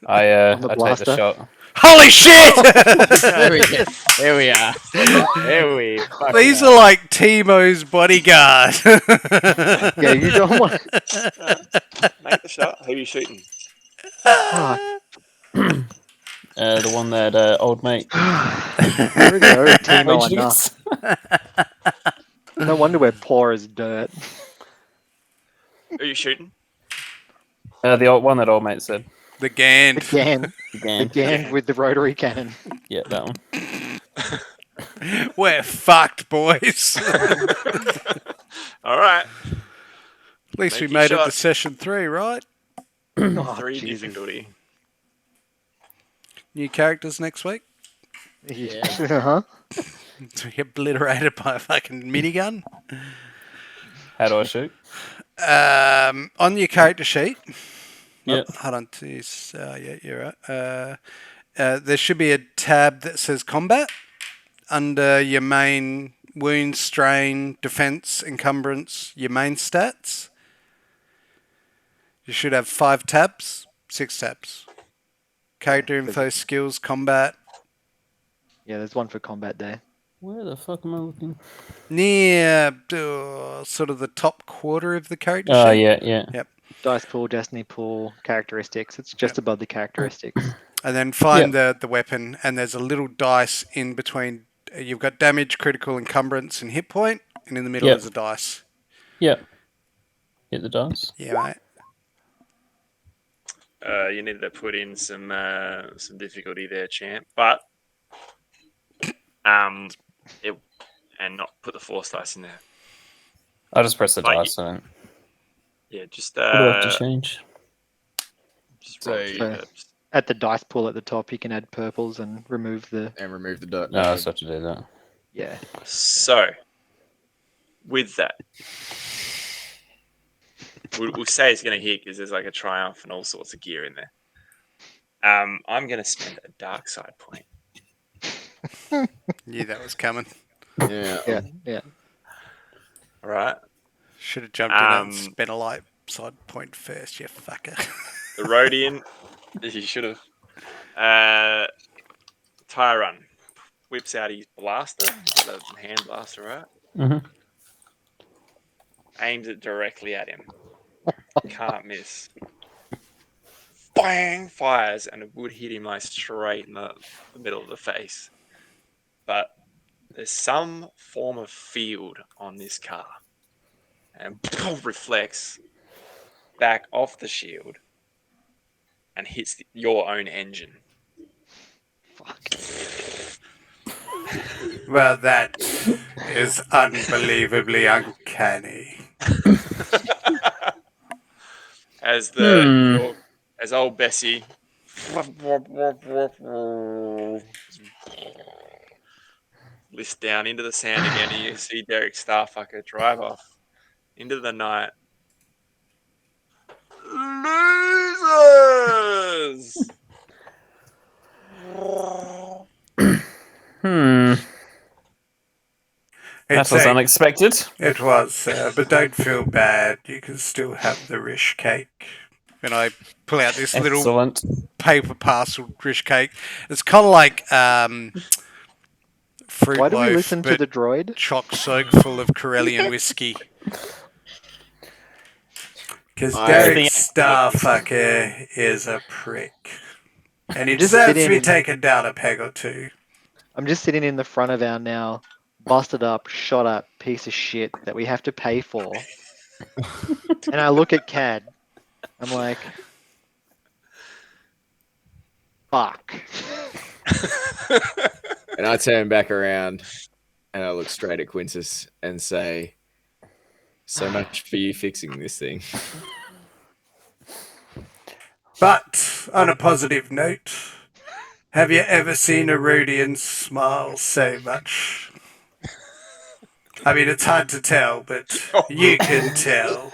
Speaker 3: I
Speaker 5: On the
Speaker 3: take the
Speaker 5: blaster?
Speaker 3: shot.
Speaker 2: Holy shit!
Speaker 4: Here we are. Here we fucking
Speaker 2: These are like Timo's bodyguard.
Speaker 5: Yeah, you don't want
Speaker 1: Make the shot. Who are you shooting?
Speaker 5: Fuck.
Speaker 3: The one that old mate.
Speaker 5: There we go, Timo
Speaker 3: waged
Speaker 5: enough.
Speaker 3: against.
Speaker 5: No wonder we're poor as dirt.
Speaker 1: Who are you shooting?
Speaker 3: The old one that old mate said.
Speaker 2: The Gand.
Speaker 5: Again,
Speaker 3: Again.
Speaker 5: again with the rotary cannon.
Speaker 3: Yeah, that one.
Speaker 2: We're fucked, boys.
Speaker 1: All right.
Speaker 2: At least we
Speaker 1: Make your
Speaker 2: made it to
Speaker 1: shot.
Speaker 2: session 3, right?
Speaker 5: Oh,
Speaker 1: 3
Speaker 5: Jesus.
Speaker 1: difficulty.
Speaker 2: New characters next week.
Speaker 5: Uh-huh.
Speaker 2: To get obliterated by a fucking minigun.
Speaker 3: How do I shoot?
Speaker 2: On your character sheet.
Speaker 3: Yeah.
Speaker 2: Hold on. Yeah, you're right. There should be a tab that says combat under your main wound, strain, defense, encumbrance, your main stats. You should have 5 tabs, 6 tabs. Character info, skills, combat.
Speaker 5: Yeah, there's one for combat day.
Speaker 3: Where the fuck am I looking?
Speaker 2: Near sort of the top quarter of the character
Speaker 3: Oh,
Speaker 2: sheet.
Speaker 3: yeah.
Speaker 2: Yep.
Speaker 5: Dice pool, destiny pool, characteristics. It's just above the characteristics.
Speaker 2: And then find the weapon, and there's a little dice in between. You've got damage, critical, encumbrance, and hit point, and in the middle
Speaker 3: Yep.
Speaker 2: is a dice.
Speaker 3: Yeah. Hit the dice.
Speaker 2: Yeah, mate.
Speaker 1: You need to put in some difficulty there, champ. But and not put the force dice in there.
Speaker 3: I'll just press the
Speaker 1: Like,
Speaker 3: dice. I don't.
Speaker 1: Yeah, just
Speaker 3: What do I have to change?
Speaker 1: just roll
Speaker 4: So-
Speaker 1: two herbs.
Speaker 5: At the dice pool at the top, you can add purples and remove the.
Speaker 4: and remove the dirt.
Speaker 3: No, I just have to do that.
Speaker 5: Yeah.
Speaker 1: So, with that, we'll say it's going to hit because there's like a triumph and all sorts of gear in there. I'm going to spend a dark side point
Speaker 2: Knew that was coming.
Speaker 4: Yeah.
Speaker 5: Yeah.
Speaker 1: All right.
Speaker 2: Should have jumped in it and
Speaker 1: Um,
Speaker 2: spent a light side point first, you fucker.
Speaker 1: The Rhodian, he should have. Tyron whips out his blaster. He's got a hand blaster, right?
Speaker 3: Mhm.
Speaker 1: Aims it directly at him. Can't miss. Bang! Fires, and it would hit him like straight in the middle of the face. But there's some form of field on this car. And reflects back off the shield and hits your own engine.
Speaker 5: Fuck.
Speaker 2: Well, that is unbelievably uncanny.
Speaker 1: As as old Bessie lifts down into the sand again, and you see Derek Starfucker drive off into the night. Losers!
Speaker 3: Hmm. That
Speaker 2: It's
Speaker 3: was unexpected.
Speaker 2: It was, but don't feel bad. You can still have the rish cake. And I pull out this little
Speaker 3: Excellent.
Speaker 2: paper parcel rish cake. It's kind of like fruit
Speaker 5: Why do we
Speaker 2: loaf,
Speaker 5: listen to
Speaker 2: but
Speaker 5: the droid?
Speaker 2: chock soaked full of Corellian whiskey. Because Derek Starfucker is a prick. And he
Speaker 5: Just
Speaker 2: deserves to be
Speaker 5: sitting-
Speaker 2: taken down a peg or two.
Speaker 5: I'm just sitting in the front of our now busted up, shot up piece of shit that we have to pay for. And I look at Cad. I'm like, fuck.
Speaker 4: And I turn back around and I look straight at Quintus and say, "So much for you fixing this thing."
Speaker 2: But, on a positive note, have you ever seen a Rhodian smile so much? I mean, it's hard to tell, but you can tell.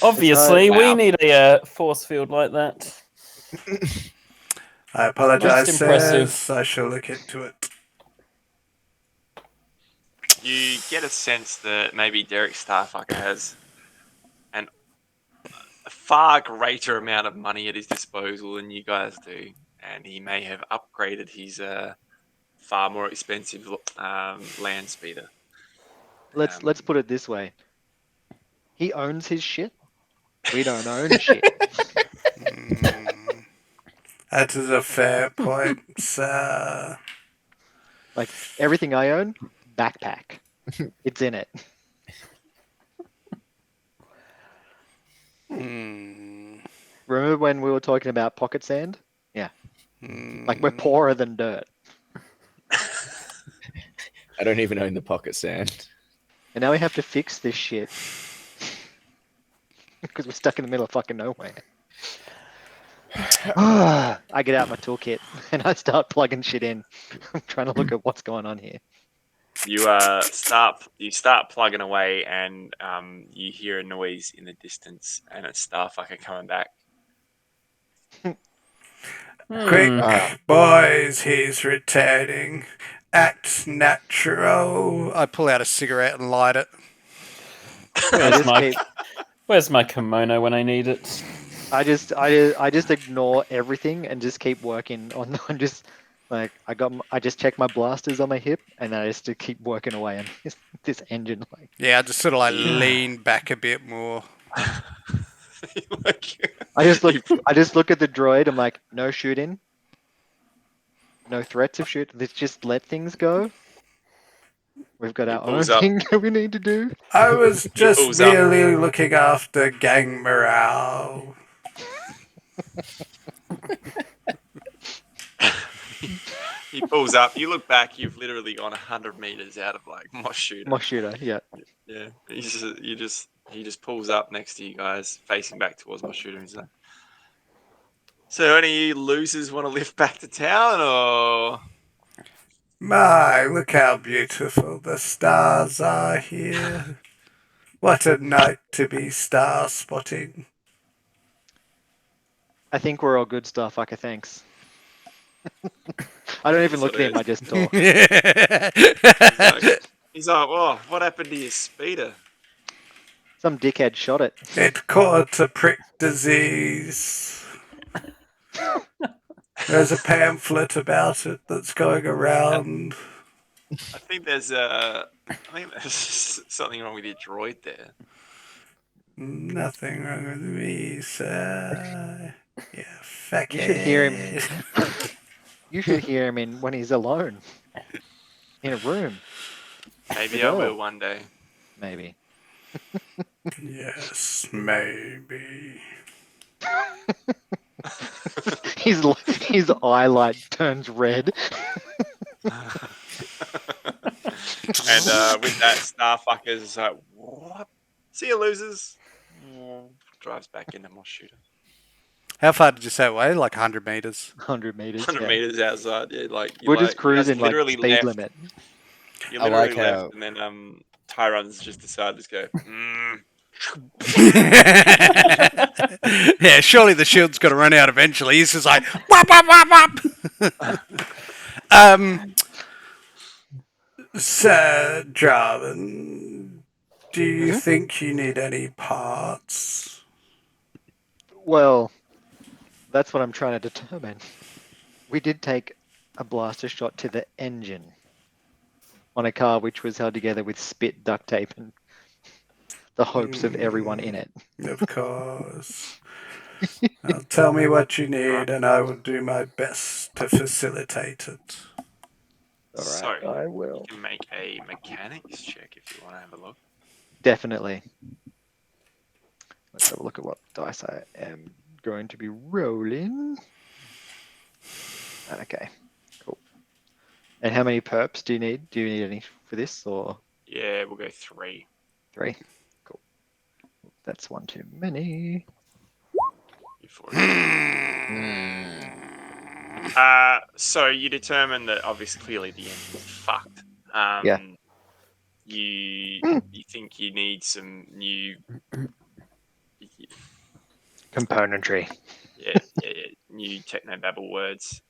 Speaker 3: Obviously,
Speaker 1: Wow.
Speaker 3: we need a force field like that.
Speaker 2: I apologize,
Speaker 3: Most impressive.
Speaker 2: sirs. I shall look into it.
Speaker 1: You get a sense that maybe Derek Starfucker has a far greater amount of money at his disposal than you guys do, and he may have upgraded his far more expensive land speeder.
Speaker 5: Let's put it this way. He owns his shit. We don't own shit.
Speaker 2: That is a fair point, sir.
Speaker 5: Like everything I own, backpack. It's in it. Remember when we were talking about pocket sand? Yeah. Like we're poorer than dirt.
Speaker 4: I don't even own the pocket sand.
Speaker 5: And now we have to fix this shit. Because we're stuck in the middle of fucking nowhere. I get out my toolkit and I start plugging shit in. I'm trying to look at what's going on here.
Speaker 1: You start plugging away, and you hear a noise in the distance, and it's Starfucker coming back.
Speaker 2: Quick, boys, he's returning. Act natural. I pull out a cigarette and light it.
Speaker 3: Where's my kimono when I need it?
Speaker 5: I just ignore everything and just keep working on. I'm just like I just check my blasters on my hip and I just keep working away on this engine. Like
Speaker 2: Yeah, I just sort of like lean back a bit more.
Speaker 5: I just look at the droid. I'm like, no shooting, no threats of shoot. Let's just let things go. We've got our own
Speaker 1: pulls up.
Speaker 5: thing that we need to do.
Speaker 2: I was just
Speaker 1: pulls up.
Speaker 2: merely looking after gang morale.
Speaker 1: He pulls up. You look back. You've literally gone 100 meters out of like Moss Shooter.
Speaker 5: My shooter, yeah.
Speaker 1: Yeah. He just pulls up next to you guys, facing back towards Moss Shooter. He's like, "So, any of you losers want to lift back to town, or?"
Speaker 2: My, look how beautiful the stars are here. What a night to be star spotting.
Speaker 5: I think we're all good stuff. Okay, thanks. I don't even
Speaker 1: That's
Speaker 5: look
Speaker 1: what
Speaker 5: at
Speaker 1: it
Speaker 5: him. I
Speaker 1: is.
Speaker 5: just talk.
Speaker 1: He's like, oh, what happened to your speeder?
Speaker 5: Some dickhead shot it.
Speaker 2: It caught a prick disease. There's a pamphlet about it that's going around.
Speaker 1: I think there's something wrong with your droid there.
Speaker 2: Nothing wrong with me, sir. Yeah, fuck
Speaker 5: You should hear him.
Speaker 2: it.
Speaker 5: You should hear him when he's alone in a room.
Speaker 1: Maybe
Speaker 5: With
Speaker 1: I
Speaker 5: Earl.
Speaker 1: will one day.
Speaker 5: Maybe.
Speaker 2: Yes, maybe.
Speaker 5: his eye light turns red.
Speaker 1: And with that, Starfucker's like, what? See you, losers. Drives back into more shooter.
Speaker 2: How far did you say away? Like 100 meters.
Speaker 5: 100 meters.
Speaker 1: 100
Speaker 5: yeah.
Speaker 1: meters outside. Yeah, like
Speaker 5: We're
Speaker 1: like,
Speaker 5: just cruising
Speaker 1: you guys
Speaker 5: like
Speaker 1: literally
Speaker 5: speed
Speaker 1: left.
Speaker 5: limit.
Speaker 1: You
Speaker 4: I
Speaker 1: literally
Speaker 4: like
Speaker 1: left,
Speaker 4: how-
Speaker 1: and then Tyron's just decided to go.
Speaker 2: Yeah, surely the shield's got to run out eventually. He's just like, wop, wop, wop, wop. Sir Jarvan, do you think you need any parts?
Speaker 5: Well, that's what I'm trying to determine. We did take a blaster shot to the engine on a car which was held together with spit duct tape and the hopes of everyone in it.
Speaker 2: Of course. Now tell me what you need, and I will do my best to facilitate it.
Speaker 5: All
Speaker 1: So,
Speaker 5: right, I
Speaker 1: you
Speaker 5: will.
Speaker 1: can make a mechanics check if you want to have a look.
Speaker 5: Definitely. Let's have a look at what dice I am going to be rolling. Okay, cool. And how many perps do you need? Do you need any for this or
Speaker 1: Yeah, we'll go 3.
Speaker 5: 3? Cool. That's one too many.
Speaker 1: Before so you determine that obviously clearly the engine's fucked.
Speaker 5: Yeah.
Speaker 1: You think you need some new
Speaker 5: Componentry.
Speaker 1: yeah, new technobabble words.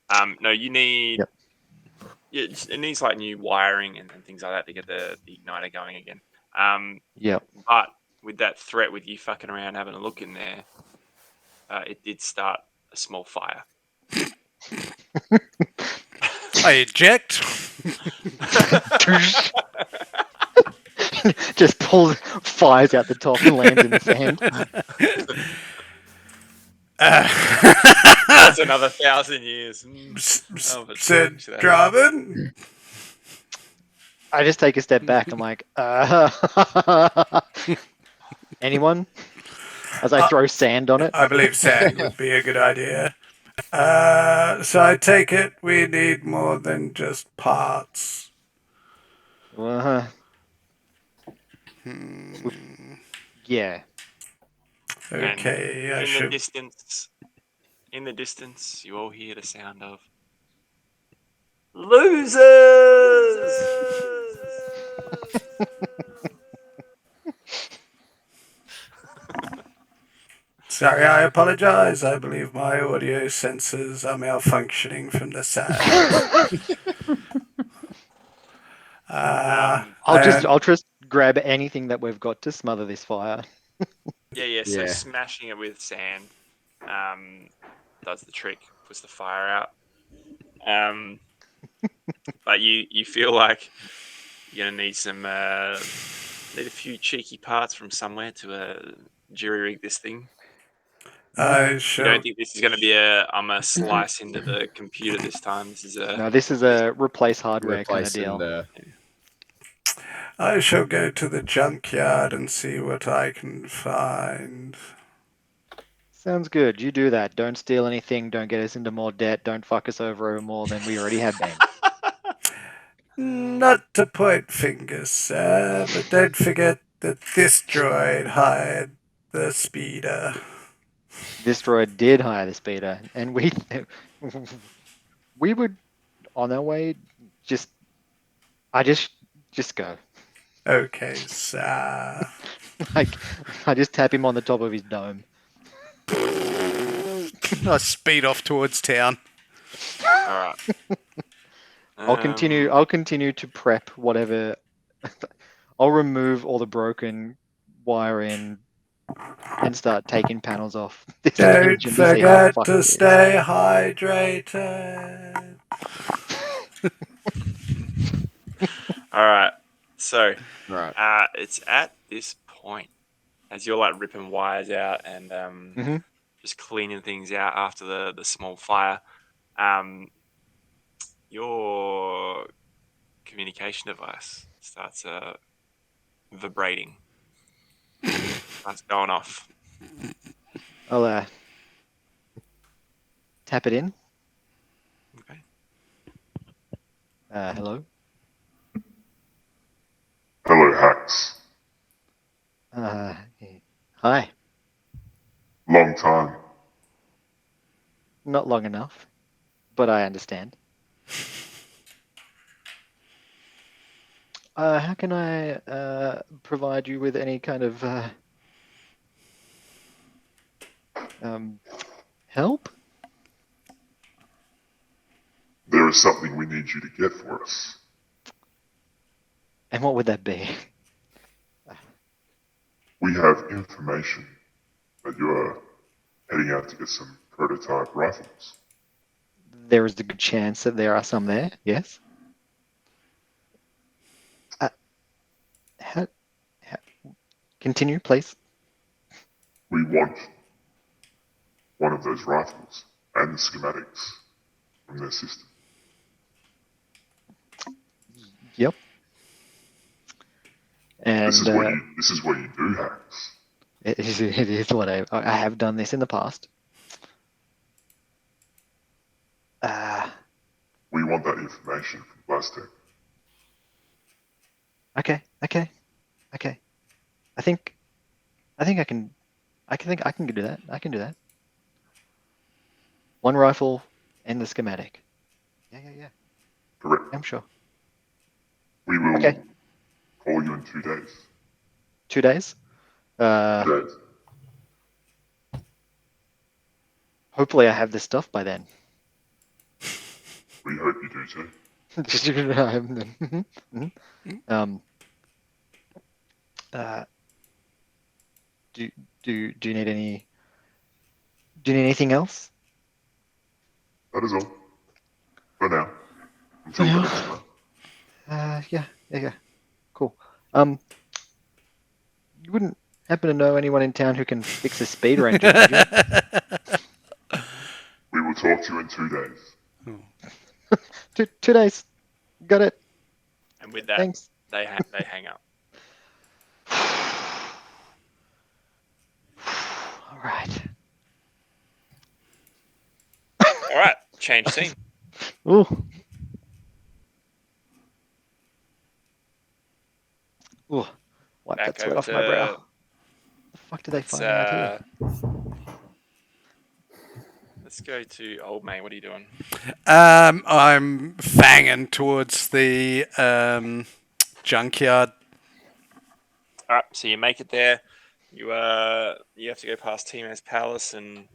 Speaker 1: No, you need
Speaker 5: Yep.
Speaker 1: it needs like new wiring and things like that to get the igniter going again.
Speaker 5: Yep.
Speaker 1: But with that threat with you fucking around having a look in there, it did start a small fire.
Speaker 2: I eject.
Speaker 5: Just pulls fires out the top and lands in the sand.
Speaker 1: That's another 1,000 years.
Speaker 2: Sir Jarvan?
Speaker 5: I just take a step back. I'm like, anyone? As I throw sand on it.
Speaker 2: I believe sand would be a good idea. So I take it we need more than just parts.
Speaker 5: Uh-huh. Yeah.
Speaker 2: Okay, I
Speaker 1: in
Speaker 2: should.
Speaker 1: in the distance, you all hear the sound of losers.
Speaker 2: Sorry, I apologize. I believe my audio sensors are malfunctioning from the side.
Speaker 5: I'll just grab anything that we've got to smother this fire.
Speaker 1: Yeah. So
Speaker 4: Yeah.
Speaker 1: smashing it with sand does the trick, puts the fire out. But you feel like you're gonna need some need a few cheeky parts from somewhere to jury rig this thing.
Speaker 2: I
Speaker 1: You
Speaker 2: shall.
Speaker 1: don't think this is gonna be I'm a slice into the computer this time. This is a
Speaker 5: No, this is a replace hardware kind of
Speaker 4: Replacing
Speaker 5: deal.
Speaker 4: the
Speaker 2: I shall go to the junkyard and see what I can find.
Speaker 5: Sounds good. You do that. Don't steal anything. Don't get us into more debt. Don't fuck us over more than we already have been.
Speaker 2: Not to point fingers, sir, but don't forget that this droid hired the speeder.
Speaker 5: This droid did hire the speeder, and we were on our way. I just go.
Speaker 2: Okay, sir.
Speaker 5: Like I just tap him on the top of his dome.
Speaker 2: I speed off towards town.
Speaker 1: right.
Speaker 5: I'll continue. I'll continue to prep whatever. I'll remove all the broken wiring and start taking panels off this
Speaker 2: Don't
Speaker 5: engine to see how
Speaker 2: forget
Speaker 5: fucked
Speaker 2: to
Speaker 5: it is.
Speaker 2: stay hydrated.
Speaker 1: All right. So,
Speaker 4: Right.
Speaker 1: it's at this point as you're like ripping wires out and
Speaker 5: Mhm.
Speaker 1: just cleaning things out after the small fire. Your communication device starts vibrating, starts going off.
Speaker 5: I'll tap it in.
Speaker 1: Okay.
Speaker 5: Hello.
Speaker 6: Hello, Hacks.
Speaker 5: Hi.
Speaker 6: Long time.
Speaker 5: Not long enough, but I understand. How can I provide you with any kind of help?
Speaker 6: There is something we need you to get for us.
Speaker 5: And what would that be?
Speaker 6: We have information that you are heading out to get some prototype rifles.
Speaker 5: There is a good chance that there are some there. Yes. How, continue, please.
Speaker 6: We want one of those rifles and the schematics from their system.
Speaker 5: Yep. And
Speaker 6: This is what you do, Hacks.
Speaker 5: it is what I have done this in the past.
Speaker 6: We want that information from Blastech.
Speaker 5: Okay. I think I can do that. I can do that. One rifle and the schematic. Yeah.
Speaker 6: Correct.
Speaker 5: I'm sure.
Speaker 6: We will
Speaker 5: Okay.
Speaker 6: call you in 2 days.
Speaker 5: 2 days.
Speaker 6: 2 days.
Speaker 5: Hopefully I have this stuff by then.
Speaker 6: We hope you do too.
Speaker 5: Do you need any? Do you need anything else?
Speaker 6: That is all. For now. Until the next one.
Speaker 5: Yeah. Cool. You wouldn't happen to know anyone in town who can fix a speeder engine, would you?
Speaker 6: We will talk to you in 2 days.
Speaker 5: 2 days. Got it.
Speaker 1: And with that,
Speaker 5: Thanks.
Speaker 1: they hang up.
Speaker 5: All right.
Speaker 1: All right. Change scene.
Speaker 5: Ooh. Ooh. Wipe
Speaker 1: Back
Speaker 5: that sweat
Speaker 1: over
Speaker 5: off my brow.
Speaker 1: to
Speaker 5: The fuck did they
Speaker 1: let's,
Speaker 5: find me out here?
Speaker 1: let's go to old mate. What are you doing?
Speaker 2: I'm fanging towards the junkyard.
Speaker 1: All right. So you make it there. You have to go past Timo's palace and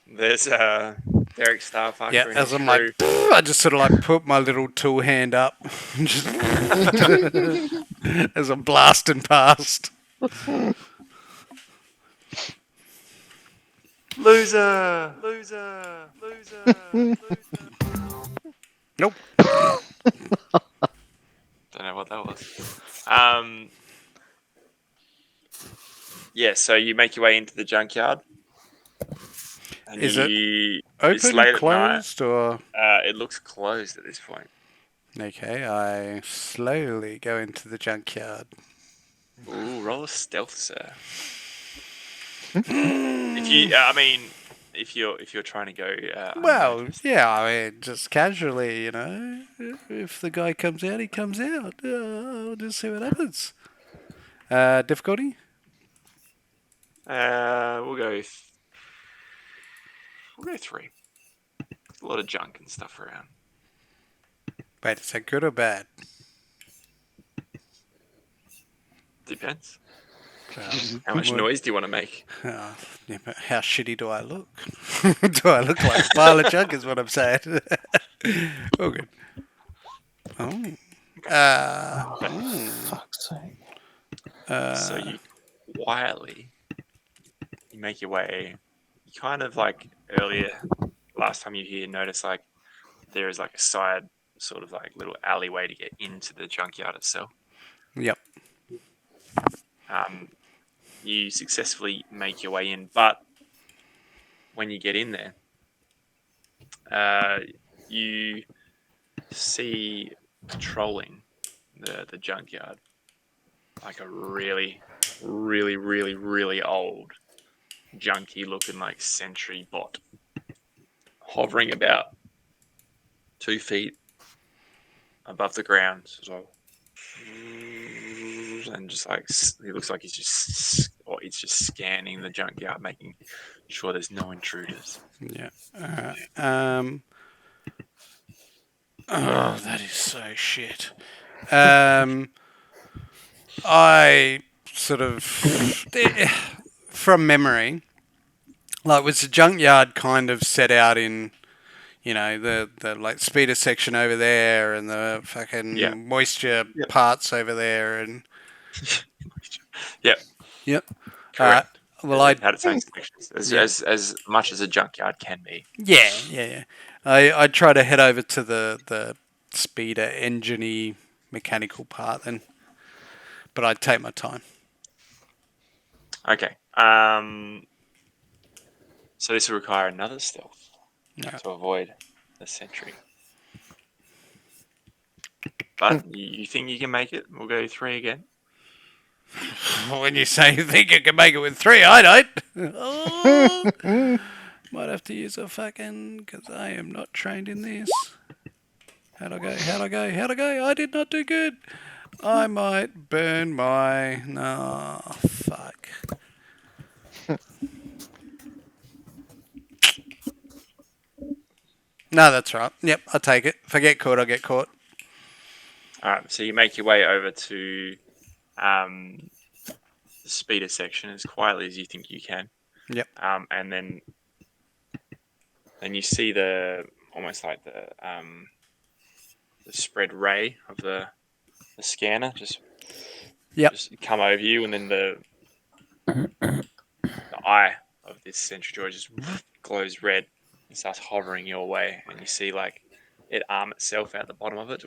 Speaker 1: there's Derek Starfucker
Speaker 2: Yeah,
Speaker 1: and his
Speaker 2: as I'm
Speaker 1: crew.
Speaker 2: like, I just sort of like put my little tool hand up, just as I'm blasting past.
Speaker 1: Loser.
Speaker 2: Nope.
Speaker 1: Don't know what that was. Yeah, so you make your way into the junkyard. And
Speaker 2: Is it
Speaker 1: it's
Speaker 2: open,
Speaker 1: late at night.
Speaker 2: closed, or?
Speaker 1: It looks closed at this point.
Speaker 2: Okay, I slowly go into the junkyard.
Speaker 1: Ooh, roll a stealth, sir. If you're trying to go.
Speaker 2: Well,
Speaker 1: unnoticed.
Speaker 2: yeah, I mean, just casually, you know. If the guy comes out, he comes out. I'll just see what happens. Difficulty?
Speaker 1: We'll go 3. There's a lot of junk and stuff around.
Speaker 2: Wait, is that good or bad?
Speaker 1: Depends.
Speaker 2: Um,
Speaker 1: How much
Speaker 2: well,
Speaker 1: noise do you want to make?
Speaker 2: yeah, but how shitty do I look? Do I look like a pile of junk is what I'm saying. All good. Oh.
Speaker 3: Fuck's sake.
Speaker 1: So you quietly you make your way. You kind of like earlier last time you here notice like there is like a side sort of like little alleyway to get into the junkyard itself.
Speaker 2: Yep.
Speaker 1: You successfully make your way in, but when you get in there, you see patrolling the junkyard like a really, really, really, really old, junky looking like sentry bot, hovering about 2 feet above the ground, so, and just like he looks like he's just scanning the junkyard, making sure there's no intruders.
Speaker 2: Yeah. Oh, that is so shit. I sort of, from memory, like was the junkyard kind of set out in, the like speeder section over there and the fucking
Speaker 1: Yeah.
Speaker 2: moisture
Speaker 1: Yep.
Speaker 2: parts over there and.
Speaker 1: Yep.
Speaker 2: Yep.
Speaker 1: Correct.
Speaker 2: Well, I
Speaker 1: It had its own sections, as much as a junkyard can be.
Speaker 2: yeah. I try to head over to the speeder engine-y mechanical part then, but I'd take my time.
Speaker 1: Okay. So this will require another stealth to avoid the sentry. But you think you can make it? We'll go 3 again.
Speaker 2: When you say you think you can make it with 3, I don't. Oh, might have to use a fucking, because I am not trained in this. How'd I go? I did not do good. I might burn my... No, fuck. No, that's right. Yep, I'll take it. If I get caught, I'll get caught.
Speaker 1: All right. So you make your way over to the speeder section as quietly as you think you can.
Speaker 2: Yep.
Speaker 1: And then you see the almost like the spread ray of the scanner just come over you, and then the eye of this sentry droid just glows red and starts hovering your way, and you see like it arm itself out the bottom of it.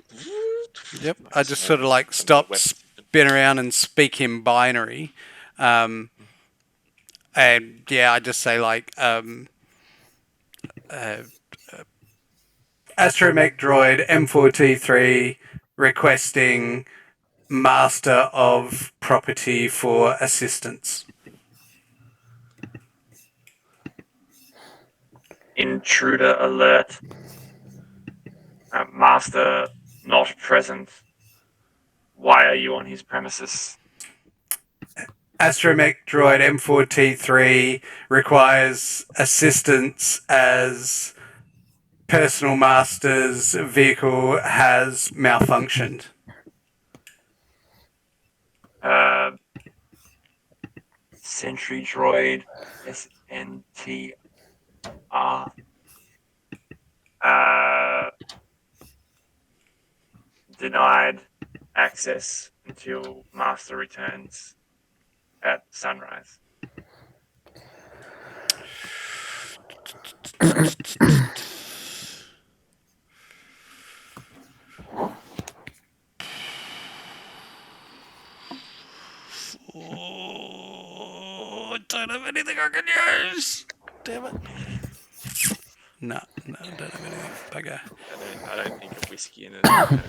Speaker 2: Yep. I just sort of like stop, spin around, and speak in binary. And yeah, I just say like Astromech droid M4T3 requesting master of property for assistance.
Speaker 1: Intruder alert. Master not present. Why are you on his premises?
Speaker 2: Astromech droid M4T3 requires assistance as personal master's vehicle has malfunctioned.
Speaker 1: Sentry droid SNTR. Denied access until master returns at sunrise.
Speaker 2: Oh, I don't have anything I can use. Damn it. No, I don't have anything. Bugger.
Speaker 1: I don't think a whiskey and a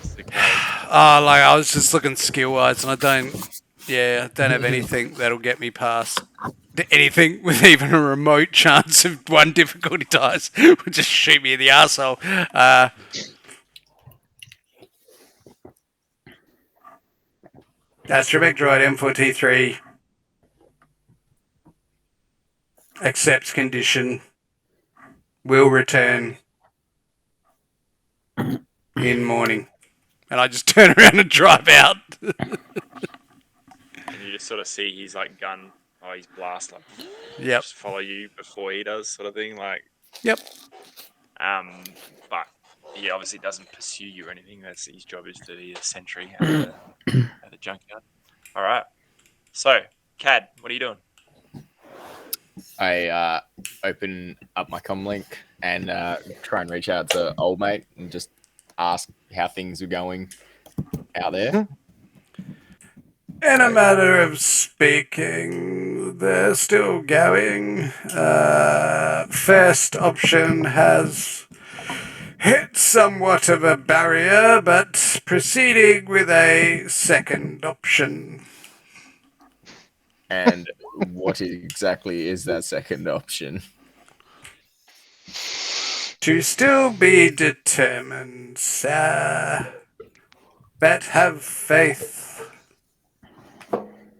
Speaker 1: cigar.
Speaker 2: Oh, like I was just looking skill wise, and I don't have anything that'll get me past anything with even a remote chance of 1 difficulty dice would just shoot me in the arsehole. Astromech droid M4T3 accepts condition. Will return in morning. And I just turn around and drive out.
Speaker 1: And you just sort of see his like gun, his blaster.
Speaker 2: Yep.
Speaker 1: Just follow you before he does, sort of thing. Like.
Speaker 2: Yep.
Speaker 1: But he obviously doesn't pursue you or anything. That's his job is to be a sentry at the junkyard. All right. So, Cad, what are you doing?
Speaker 4: I open up my comlink and try and reach out to old mate and just ask how things are going out there.
Speaker 2: In a matter of speaking, they're still going. First option has hit somewhat of a barrier, but proceeding with a second option.
Speaker 4: And what exactly is that second option?
Speaker 2: To still be determined, sir. But have faith.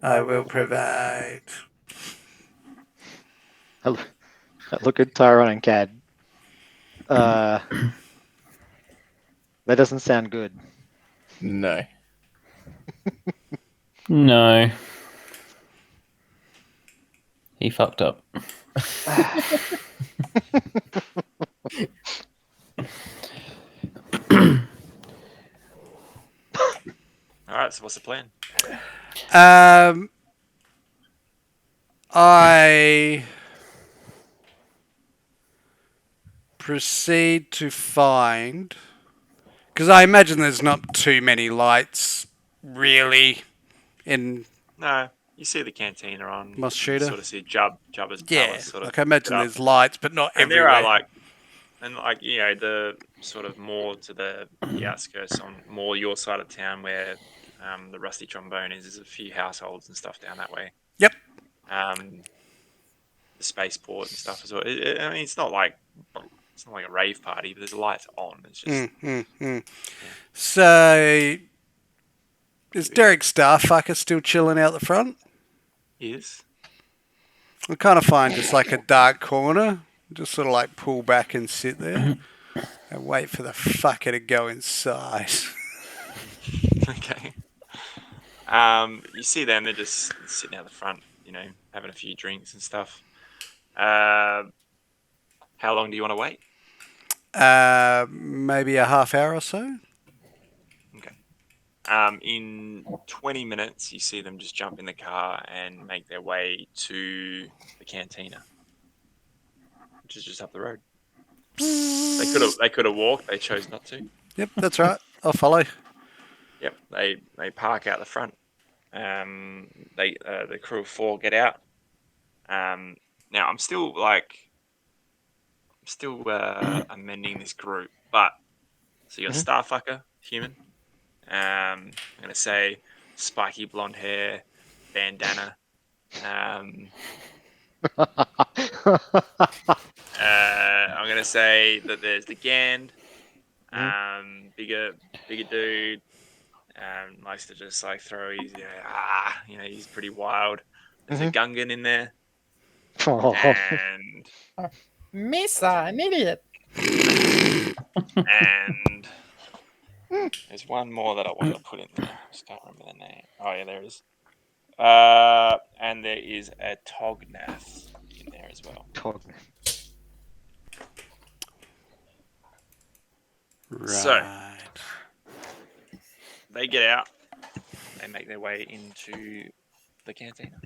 Speaker 2: I will provide.
Speaker 5: I look at Tyrone and Cad. That doesn't sound good.
Speaker 4: No.
Speaker 3: No. He fucked up.
Speaker 1: All right. So, what's the plan?
Speaker 2: I proceed to find, because I imagine there's not too many lights really in
Speaker 1: No, you see the cantina on.
Speaker 2: Must
Speaker 1: You
Speaker 2: Shooter.
Speaker 1: sort of see Jabba's
Speaker 2: Yeah,
Speaker 1: palace sort of.
Speaker 2: like I imagine
Speaker 1: lit up.
Speaker 2: there's lights, but not
Speaker 1: And there
Speaker 2: everywhere.
Speaker 1: are the sort of more to the outskirts on more your side of town where the Rusty Trombone is. There's a few households and stuff down that way.
Speaker 2: Yep.
Speaker 1: The spaceport and stuff as well. I mean, it's not like a rave party, but there's lights on. It's just
Speaker 2: So is Derek Starfucker still chilling out the front?
Speaker 1: is.
Speaker 2: I kind of find just like a dark corner, just sort of like pull back and sit there and wait for the fucker to go inside.
Speaker 1: Okay. You see them, they're just sitting out the front, having a few drinks and stuff. How long do you want to wait?
Speaker 2: Maybe a half hour or so.
Speaker 1: Okay. In 20 minutes, you see them just jump in the car and make their way to the cantina, which is just up the road. They could have walked. They chose not to.
Speaker 2: Yep, that's right. I'll follow.
Speaker 1: Yep. They park out the front. The crew of 4 get out. Now I'm still amending this group, but so you got Starfucker, human. I'm gonna say spiky blonde hair, bandana. I'm gonna say that there's the Gand, bigger dude. Likes to just like throw his, he's pretty wild. There's a Gungan in there, and
Speaker 4: Missa, an idiot.
Speaker 1: and there's one more that I wanted to put in there. I just can't remember the name. Oh yeah, there it is. And there is a Tognath in there as well.
Speaker 2: Right.
Speaker 1: So they get out. They make their way into the cantina.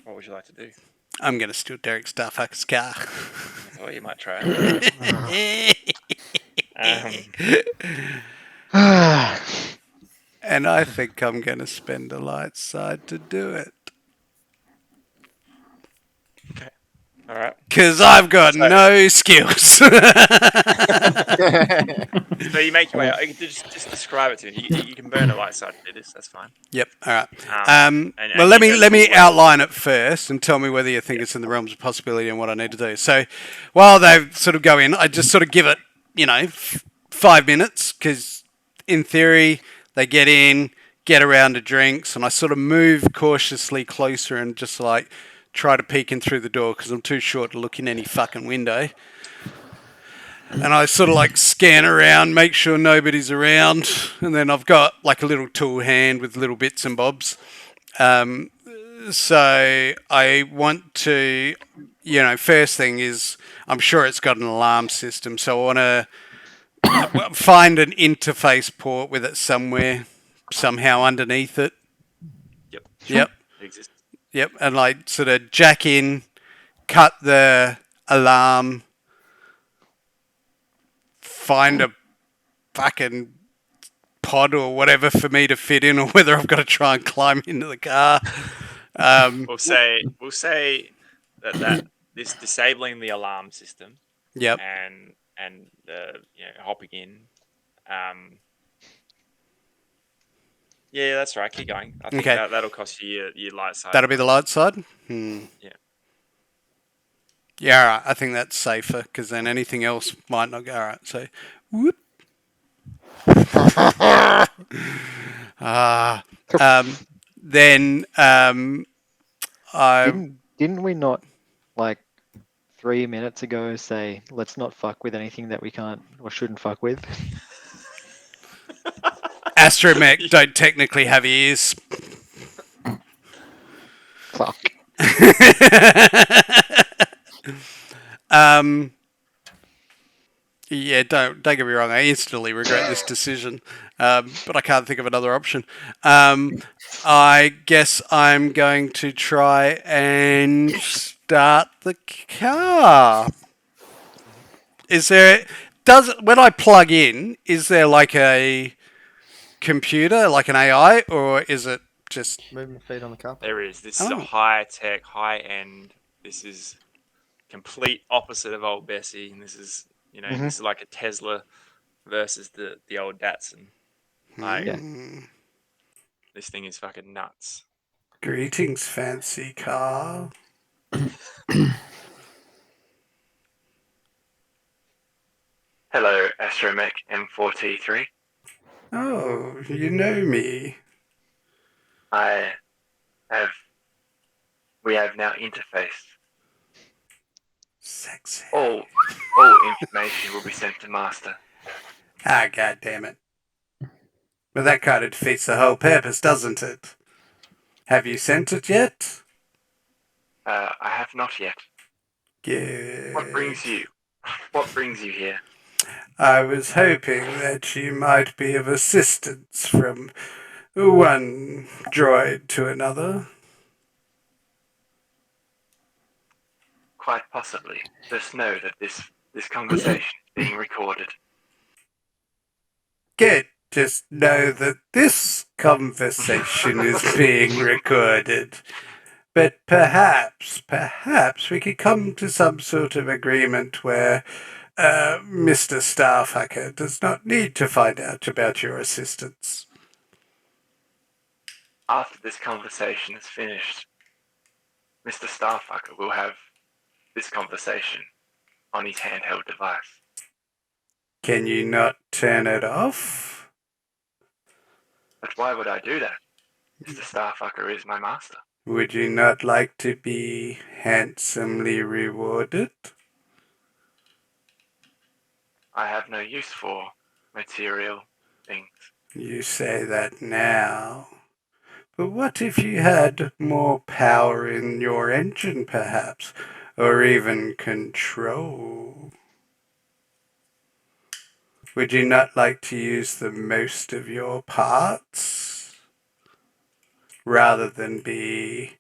Speaker 1: What would you like to do?
Speaker 2: I'm going to steal Derek Starfucker's car.
Speaker 1: I thought you might try it.
Speaker 2: And I think I'm going to spend a light side to do it.
Speaker 1: Okay. All right.
Speaker 2: Because I've got no skills.
Speaker 1: So you make your way out. Just describe it to me. You can burn a light side to do this. That's fine.
Speaker 2: Yep. All right.
Speaker 1: And
Speaker 2: Let
Speaker 1: you
Speaker 2: me
Speaker 1: go
Speaker 2: outline it first and tell me whether you think it's in the realms of possibility and what I need to do. So, while they sort of go in, I just sort of give it, 5 minutes because, in theory, they get in, get around to drinks, and I sort of move cautiously closer and just like try to peek in through the door because I'm too short to look in any fucking window. And I sort of like scan around, make sure nobody's around, and then I've got like a little tool hand with little bits and bobs. So I want to, first thing is I'm sure it's got an alarm system, so I want to find an interface port with it somewhere, somehow underneath it.
Speaker 1: Yep.
Speaker 2: Yep,
Speaker 1: It exists.
Speaker 2: yep, and like sort of jack in, cut the alarm, find a fucking pod or whatever for me to fit in, or whether I've got to try and climb into the car.
Speaker 1: We'll say that this disabling the alarm system
Speaker 2: Yep.
Speaker 1: and hopping in. Yeah, that's right. Keep going. I think
Speaker 2: Okay.
Speaker 1: that'll cost you your light side.
Speaker 2: That'll be the light side? Yeah. Yeah, all right. I think that's safer because then anything else might not go. All right. So, whoop. Then I.
Speaker 5: Didn't we not, like 3 minutes ago, say let's not fuck with anything that we can't or shouldn't fuck with?
Speaker 2: Astromech don't technically have ears.
Speaker 5: Fuck.
Speaker 2: Yeah, don't get me wrong. I instantly regret this decision, but I can't think of another option. I guess I'm going to try and start the car. When I plug in, is there like a computer, like an AI, or is it just
Speaker 4: Moving the feet on the carpet.
Speaker 1: There is. This is a
Speaker 2: Oh.
Speaker 1: high tech, high end. This is complete opposite of old Bessie, and this is this is like a Tesla versus the old Datsun. Like
Speaker 5: Yeah.
Speaker 1: this thing is fucking nuts.
Speaker 2: Greetings, fancy car?
Speaker 1: Hello, Astromech M4T3.
Speaker 2: Oh, you know me.
Speaker 1: We have now interfaced.
Speaker 2: Sexy.
Speaker 1: All information will be sent to Master.
Speaker 2: Ah, god damn it. But that kind of defeats the whole purpose, doesn't it? Have you sent it yet?
Speaker 1: I have not yet.
Speaker 2: Good.
Speaker 1: What brings you? What brings you here?
Speaker 2: I was hoping that you might be of assistance from one droid to another.
Speaker 1: Quite possibly. Just know that this conversation is being recorded.
Speaker 2: Good. Just know that this conversation is being recorded. But perhaps we could come to some sort of agreement where Mr. Starfucker does not need to find out about your assistance.
Speaker 1: After this conversation is finished, Mr. Starfucker will have this conversation on his handheld device.
Speaker 2: Can you not turn it off?
Speaker 1: But why would I do that? Mr. Starfucker is my master.
Speaker 2: Would you not like to be handsomely rewarded?
Speaker 1: I have no use for material things.
Speaker 2: You say that now. But what if you had more power in your engine, perhaps? Or even control? Would you not like to use the most of your parts? Rather than be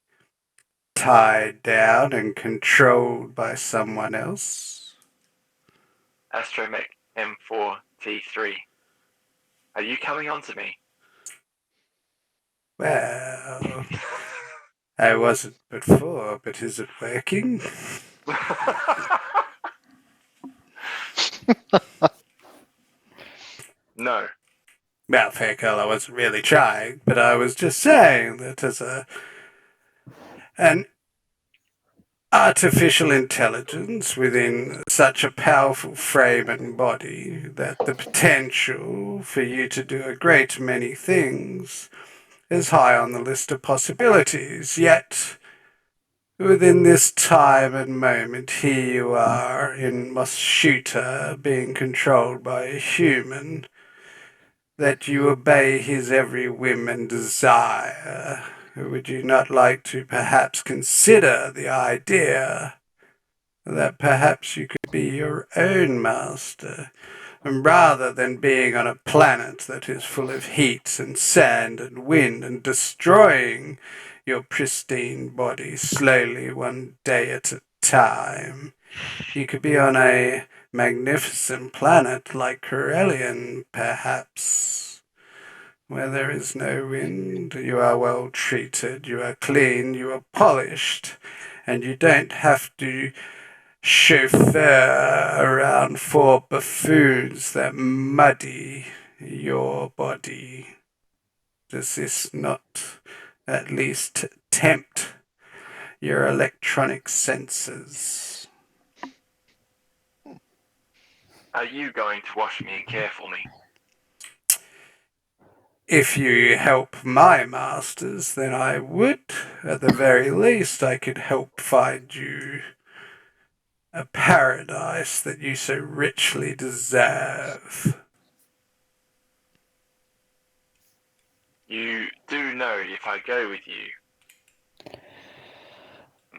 Speaker 2: tied down and controlled by someone else?
Speaker 1: Astromech M4T3. Are you coming on to me?
Speaker 2: Well, I wasn't before, but is it working?
Speaker 1: No.
Speaker 2: Well, fair call, I wasn't really trying, but I was just saying that as an artificial intelligence within such a powerful frame and body, that the potential for you to do a great many things is high on the list of possibilities. Yet, within this time and moment, here you are in Moshuta being controlled by a human, that you obey his every whim and desire, would you not like to perhaps consider the idea that perhaps you could be your own master? And rather than being on a planet that is full of heat and sand and wind and destroying your pristine body slowly one day at a time, you could be on a magnificent planet like Corellian, perhaps, where there is no wind, you are well treated, you are clean, you are polished, and you don't have to chauffeur around four buffoons that muddy your body. Does this not at least tempt your electronic senses?
Speaker 1: Are you going to wash me and care for me?
Speaker 2: If you help my masters, then I would. At the very least, I could help find you a paradise that you so richly deserve.
Speaker 1: You do know if I go with you,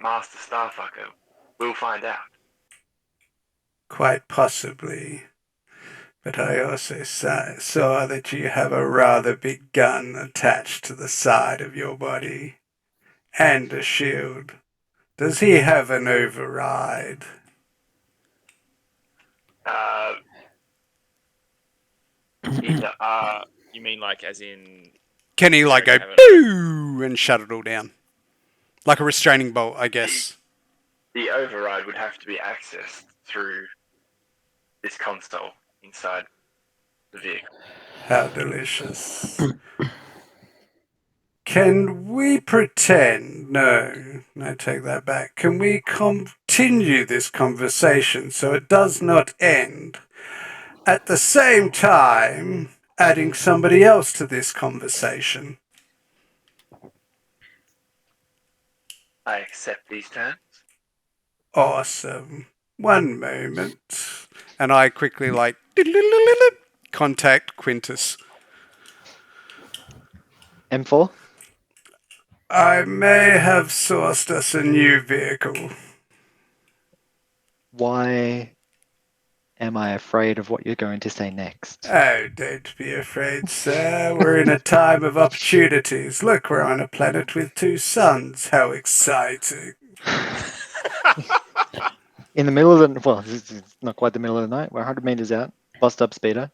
Speaker 1: Master Starfucker will find out.
Speaker 2: Quite possibly. But I also saw that you have a rather big gun attached to the side of your body. And a shield. Does he have an override?
Speaker 1: You mean like as in...
Speaker 2: Can he like go
Speaker 1: Don't have an-
Speaker 2: boo and shut it all down? Like a restraining bolt, I guess.
Speaker 1: The override would have to be accessed through this console inside the vehicle.
Speaker 2: How delicious. Can we pretend? No, I take that back. Can we continue this conversation so it does not end? At the same time, adding somebody else to this conversation.
Speaker 1: I accept these terms.
Speaker 2: Awesome. One moment. And I quickly contact Quintus.
Speaker 5: M4?
Speaker 2: I may have sourced us a new vehicle.
Speaker 5: Why am I afraid of what you're going to say next?
Speaker 2: Oh, don't be afraid, sir. We're in a time of opportunities. Look, we're on a planet with two suns. How exciting.
Speaker 5: In the middle of the... Well, it's not quite the middle of the night. We're 100 meters out. Bust up speeder.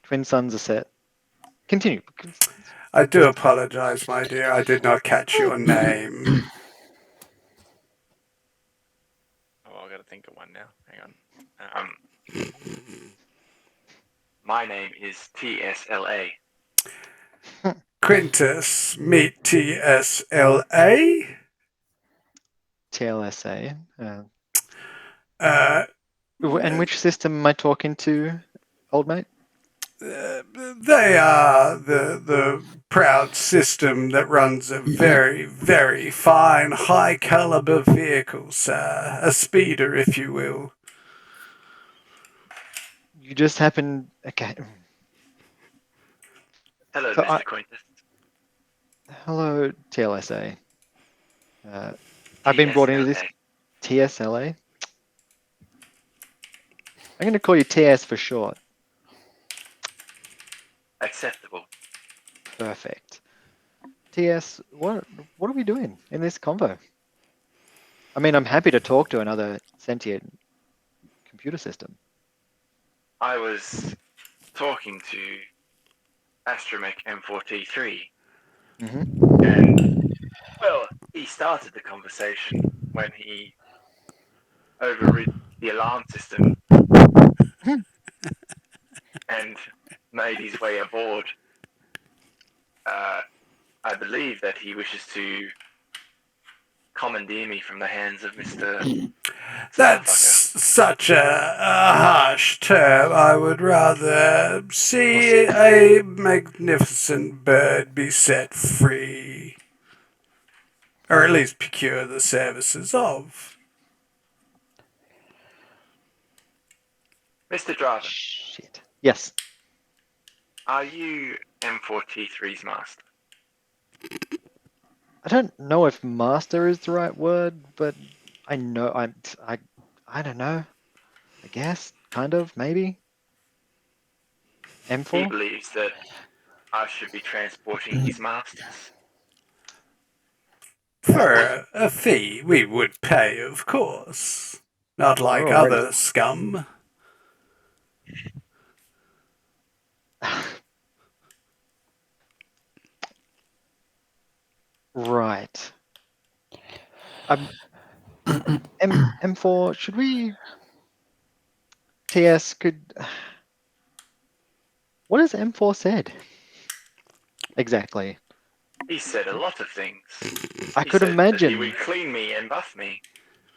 Speaker 5: Twin suns are set. Continue.
Speaker 2: I do apologize, my dear. I did not catch your name.
Speaker 1: Oh, I gotta think of one now. Hang on. My name is TSLA.
Speaker 2: Quintus, meet TSLA.
Speaker 5: TLSA.
Speaker 2: Uh,
Speaker 5: And which system am I talking to, old mate?
Speaker 2: They are the proud system that runs a very, very fine, high caliber vehicle, sir. A speeder, if you will.
Speaker 5: You just happen... Okay.
Speaker 1: Hello,
Speaker 5: So
Speaker 1: Mr. Quintus.
Speaker 5: Hello, TLSA. I've been brought into this... TSLA? I'm going to call you TS for short.
Speaker 1: Acceptable.
Speaker 5: Perfect. TS, what are we doing in this convo? I mean, I'm happy to talk to another sentient computer system.
Speaker 1: I was talking to Astromech M4T3,
Speaker 5: Mm-hmm.
Speaker 1: and, well, he started the conversation when he overrid the alarm system and made his way aboard. I believe that he wishes to commandeer me from the hands of Mr.
Speaker 2: That's
Speaker 1: Starfucker.
Speaker 2: such a harsh term. I would rather see a magnificent bird be set free. Or at least procure the services of.
Speaker 1: Mr. Draven,
Speaker 5: Shit. Yes.
Speaker 1: are you M4T3's master?
Speaker 5: I don't know if master is the right word, but I know I don't know. I guess kind of maybe.
Speaker 7: He
Speaker 5: M4.
Speaker 7: believes that I should be transporting his masters.
Speaker 2: For a fee we would pay, of course. Not like
Speaker 5: Alright.
Speaker 2: other scum.
Speaker 5: Right. M4. Should we? TS could. What has M4 said? Exactly.
Speaker 7: He said a lot of things.
Speaker 5: I
Speaker 7: He
Speaker 5: could
Speaker 7: said that he
Speaker 5: imagine.
Speaker 7: would clean me and buff me,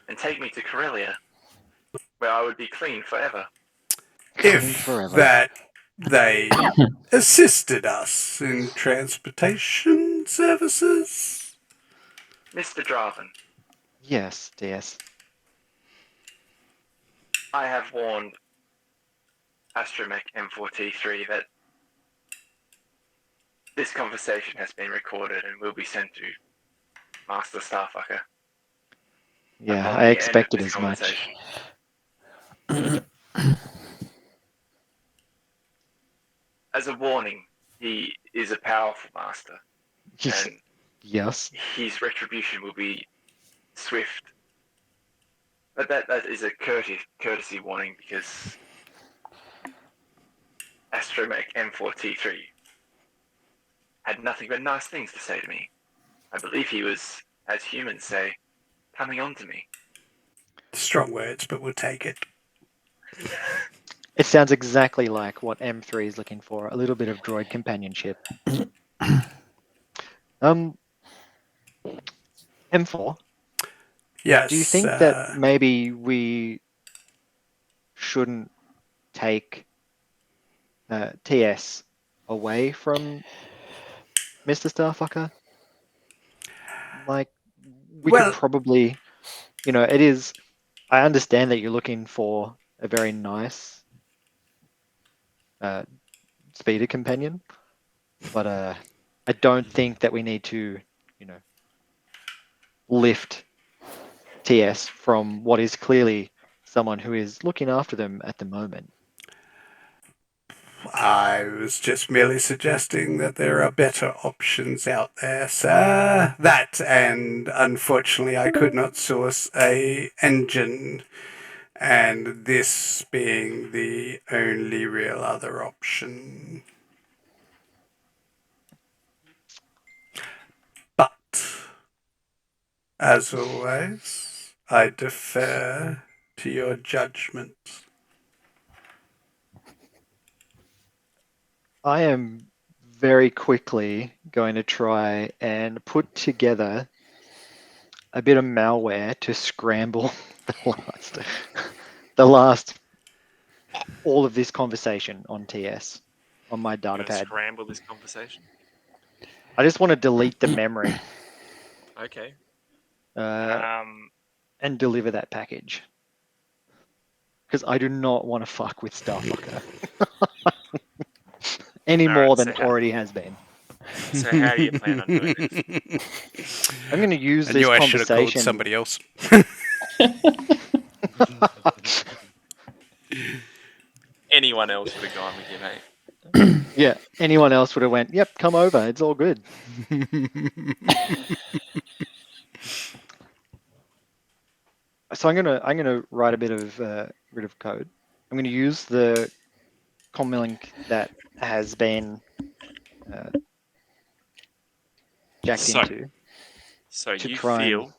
Speaker 7: and take me to Corellia, where I would be clean forever.
Speaker 5: Clean
Speaker 2: If
Speaker 5: forever.
Speaker 2: that they assisted us in transportation services.
Speaker 7: Mr. Draven,
Speaker 5: Yes, DS.
Speaker 7: I have warned Astromech M4T3 that this conversation has been recorded and will be sent to Master Starfucker.
Speaker 5: Yeah,
Speaker 7: upon
Speaker 5: I
Speaker 7: the
Speaker 5: expected
Speaker 7: end of this
Speaker 5: as much.
Speaker 7: conversation. As a warning, he is a powerful master, and
Speaker 5: Yes.
Speaker 7: his retribution will be swift. But that is a courtesy warning because Astromech M4T3 had nothing but nice things to say to me. I believe he was, as humans say, coming on to me.
Speaker 2: Strong words, but we'll take it.
Speaker 5: It sounds exactly like what M3 is looking for, a little bit of droid companionship. M4,
Speaker 2: Yes.
Speaker 5: do you think that maybe we shouldn't take TS away from Mr. Starfucker? Like, we could
Speaker 2: Well-
Speaker 5: probably, it is. I understand that you're looking for a very nice speeder companion, but I don't think that we need to, lift TS from what is clearly someone who is looking after them at the moment.
Speaker 2: I was just merely suggesting that there are better options out there, sir. That, and unfortunately, I could not source a engine, and this being the only real other option. But, as always, I defer to your judgment.
Speaker 5: I am very quickly going to try and put together a bit of malware to scramble the last all of this conversation on TS on my
Speaker 1: I'm
Speaker 5: data
Speaker 1: going to
Speaker 5: pad.
Speaker 1: scramble this conversation.
Speaker 5: I just want to delete the memory
Speaker 1: Okay.
Speaker 5: and deliver that package because I do not want to fuck with Starfucker any
Speaker 1: All right,
Speaker 5: more
Speaker 1: so
Speaker 5: than
Speaker 1: how-
Speaker 5: already has been.
Speaker 1: So how do you plan on doing this?
Speaker 5: I'm going to use
Speaker 2: I
Speaker 5: this
Speaker 2: knew I should have called
Speaker 5: conversation.
Speaker 2: somebody else.
Speaker 1: Anyone else would have gone with you, mate.
Speaker 5: Yeah, anyone else would have went, "Yep, come over. It's all good." So I'm gonna write a bit of code. I'm gonna use the comlink that has been jacked
Speaker 1: So-
Speaker 5: into.
Speaker 1: So
Speaker 5: To
Speaker 1: you
Speaker 5: try and-
Speaker 1: feel,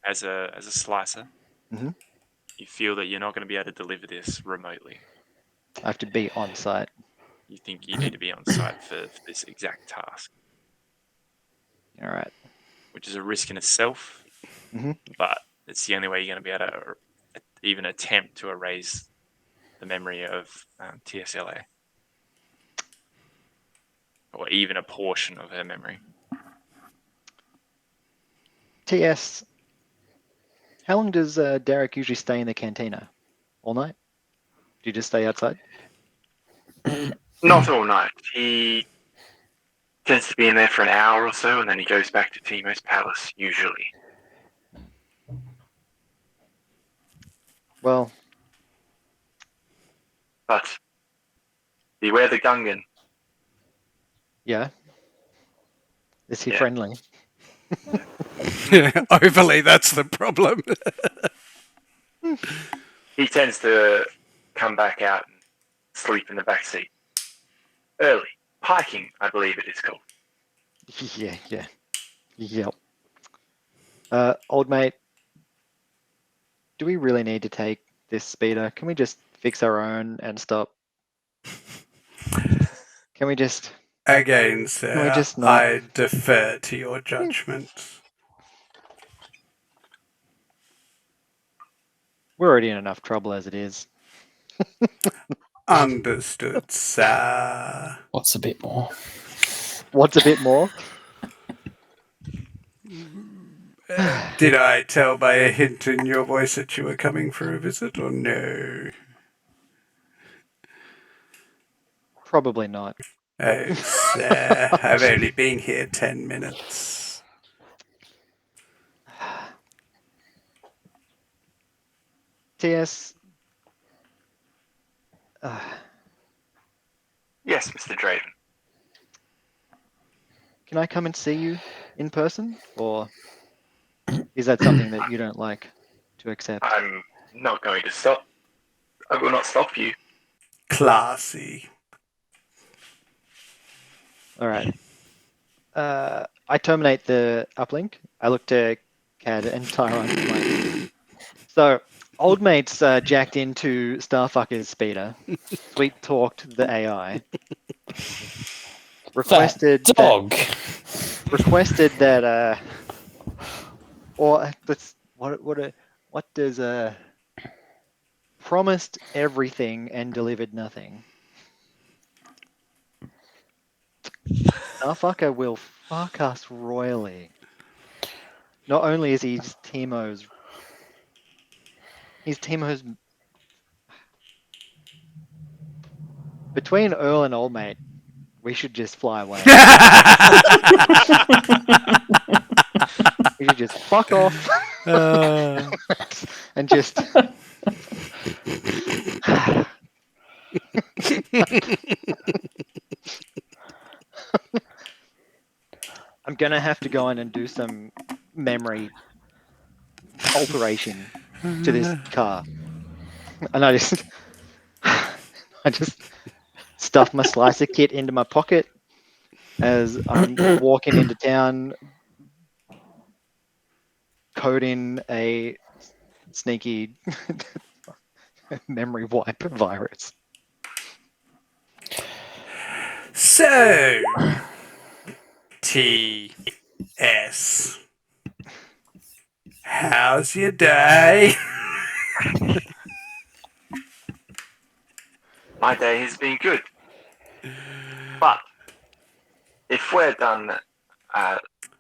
Speaker 1: as a slicer,
Speaker 5: Mhm.
Speaker 1: you feel that you're not going to be able to deliver this remotely.
Speaker 5: I have to be on site.
Speaker 1: You think you need to be on site for this exact task,
Speaker 5: All right.
Speaker 1: which is a risk in itself,
Speaker 5: Mhm.
Speaker 1: but it's the only way you're going to be able to even attempt to erase the memory of TSLA, or even a portion of her memory.
Speaker 5: TS. How long does Derek usually stay in the cantina? All night? Do you just stay outside?
Speaker 7: Not all night. He Tends to be in there for an hour or so, and then he goes back to Timo's palace, usually.
Speaker 5: Well,
Speaker 7: But beware the Gungan.
Speaker 5: yeah. Is he
Speaker 7: Yeah.
Speaker 5: friendly?
Speaker 2: Overly, that's the problem.
Speaker 7: He tends to come back out and sleep in the back seat. Early. Piking, I believe it is called.
Speaker 5: Yeah. Yep. Old mate, do we really need to take this speeder? Can we just fix our own and stop? Can we just...
Speaker 2: Again, sir,
Speaker 5: just not-
Speaker 2: I defer to your judgment.
Speaker 5: We're already in enough trouble as it is.
Speaker 2: Understood, sir.
Speaker 3: What's a bit more?
Speaker 5: What's a bit more?
Speaker 2: Did I tell by a hint in your voice that you were coming for a visit, or no?
Speaker 5: Probably not.
Speaker 2: Oh, sir, I've only been here 10 minutes.
Speaker 5: TS...
Speaker 7: Yes, Mr. Draven.
Speaker 5: Can I come and see you in person? Or is that something that you don't like to accept?
Speaker 7: I'm not going to stop. I will not stop you.
Speaker 2: Classy.
Speaker 5: All right. I terminate the uplink. I look to Cad and Tyron. Like, so, old mate's jacked into Starfucker's speeder. Sweet talked the AI. Requested
Speaker 3: That dog.
Speaker 5: requested that or let's what does promised everything and delivered nothing. Starfucker will fuck us royally. Not only is he's Timo's between Earl and old mate, we should just fly away. We should just fuck off and just I'm gonna have to go in and do some memory alteration to this car. And I just stuff my slicer kit into my pocket as I'm walking into town, coding a sneaky memory wipe virus.
Speaker 2: So, T.S. How's your day?
Speaker 7: My day has been good. But if we're done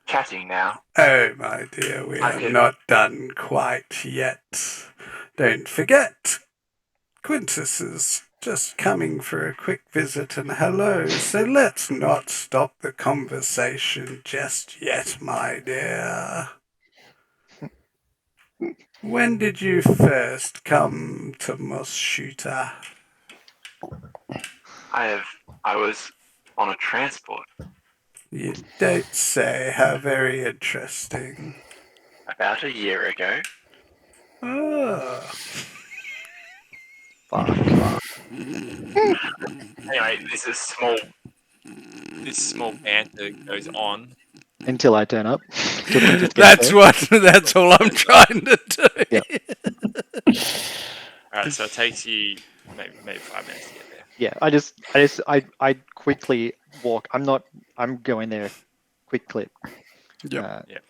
Speaker 7: chatting now,
Speaker 2: Oh, my dear, we are not done quite yet. Don't forget, Quintus is just coming for a quick visit and hello, so let's not stop the conversation just yet, my dear. When did you first come to Moshuta?
Speaker 7: I was on a transport
Speaker 2: You don't say. How very interesting.
Speaker 7: about a year ago.
Speaker 2: Oh.
Speaker 1: Anyway, this small banter goes on.
Speaker 5: Until I turn up.
Speaker 2: That's all I'm trying to do.
Speaker 5: Yep.
Speaker 1: All right, so it takes you maybe 5 minutes to get there.
Speaker 5: Yeah, I quickly walk. I'm going there quick clip.
Speaker 2: Yep.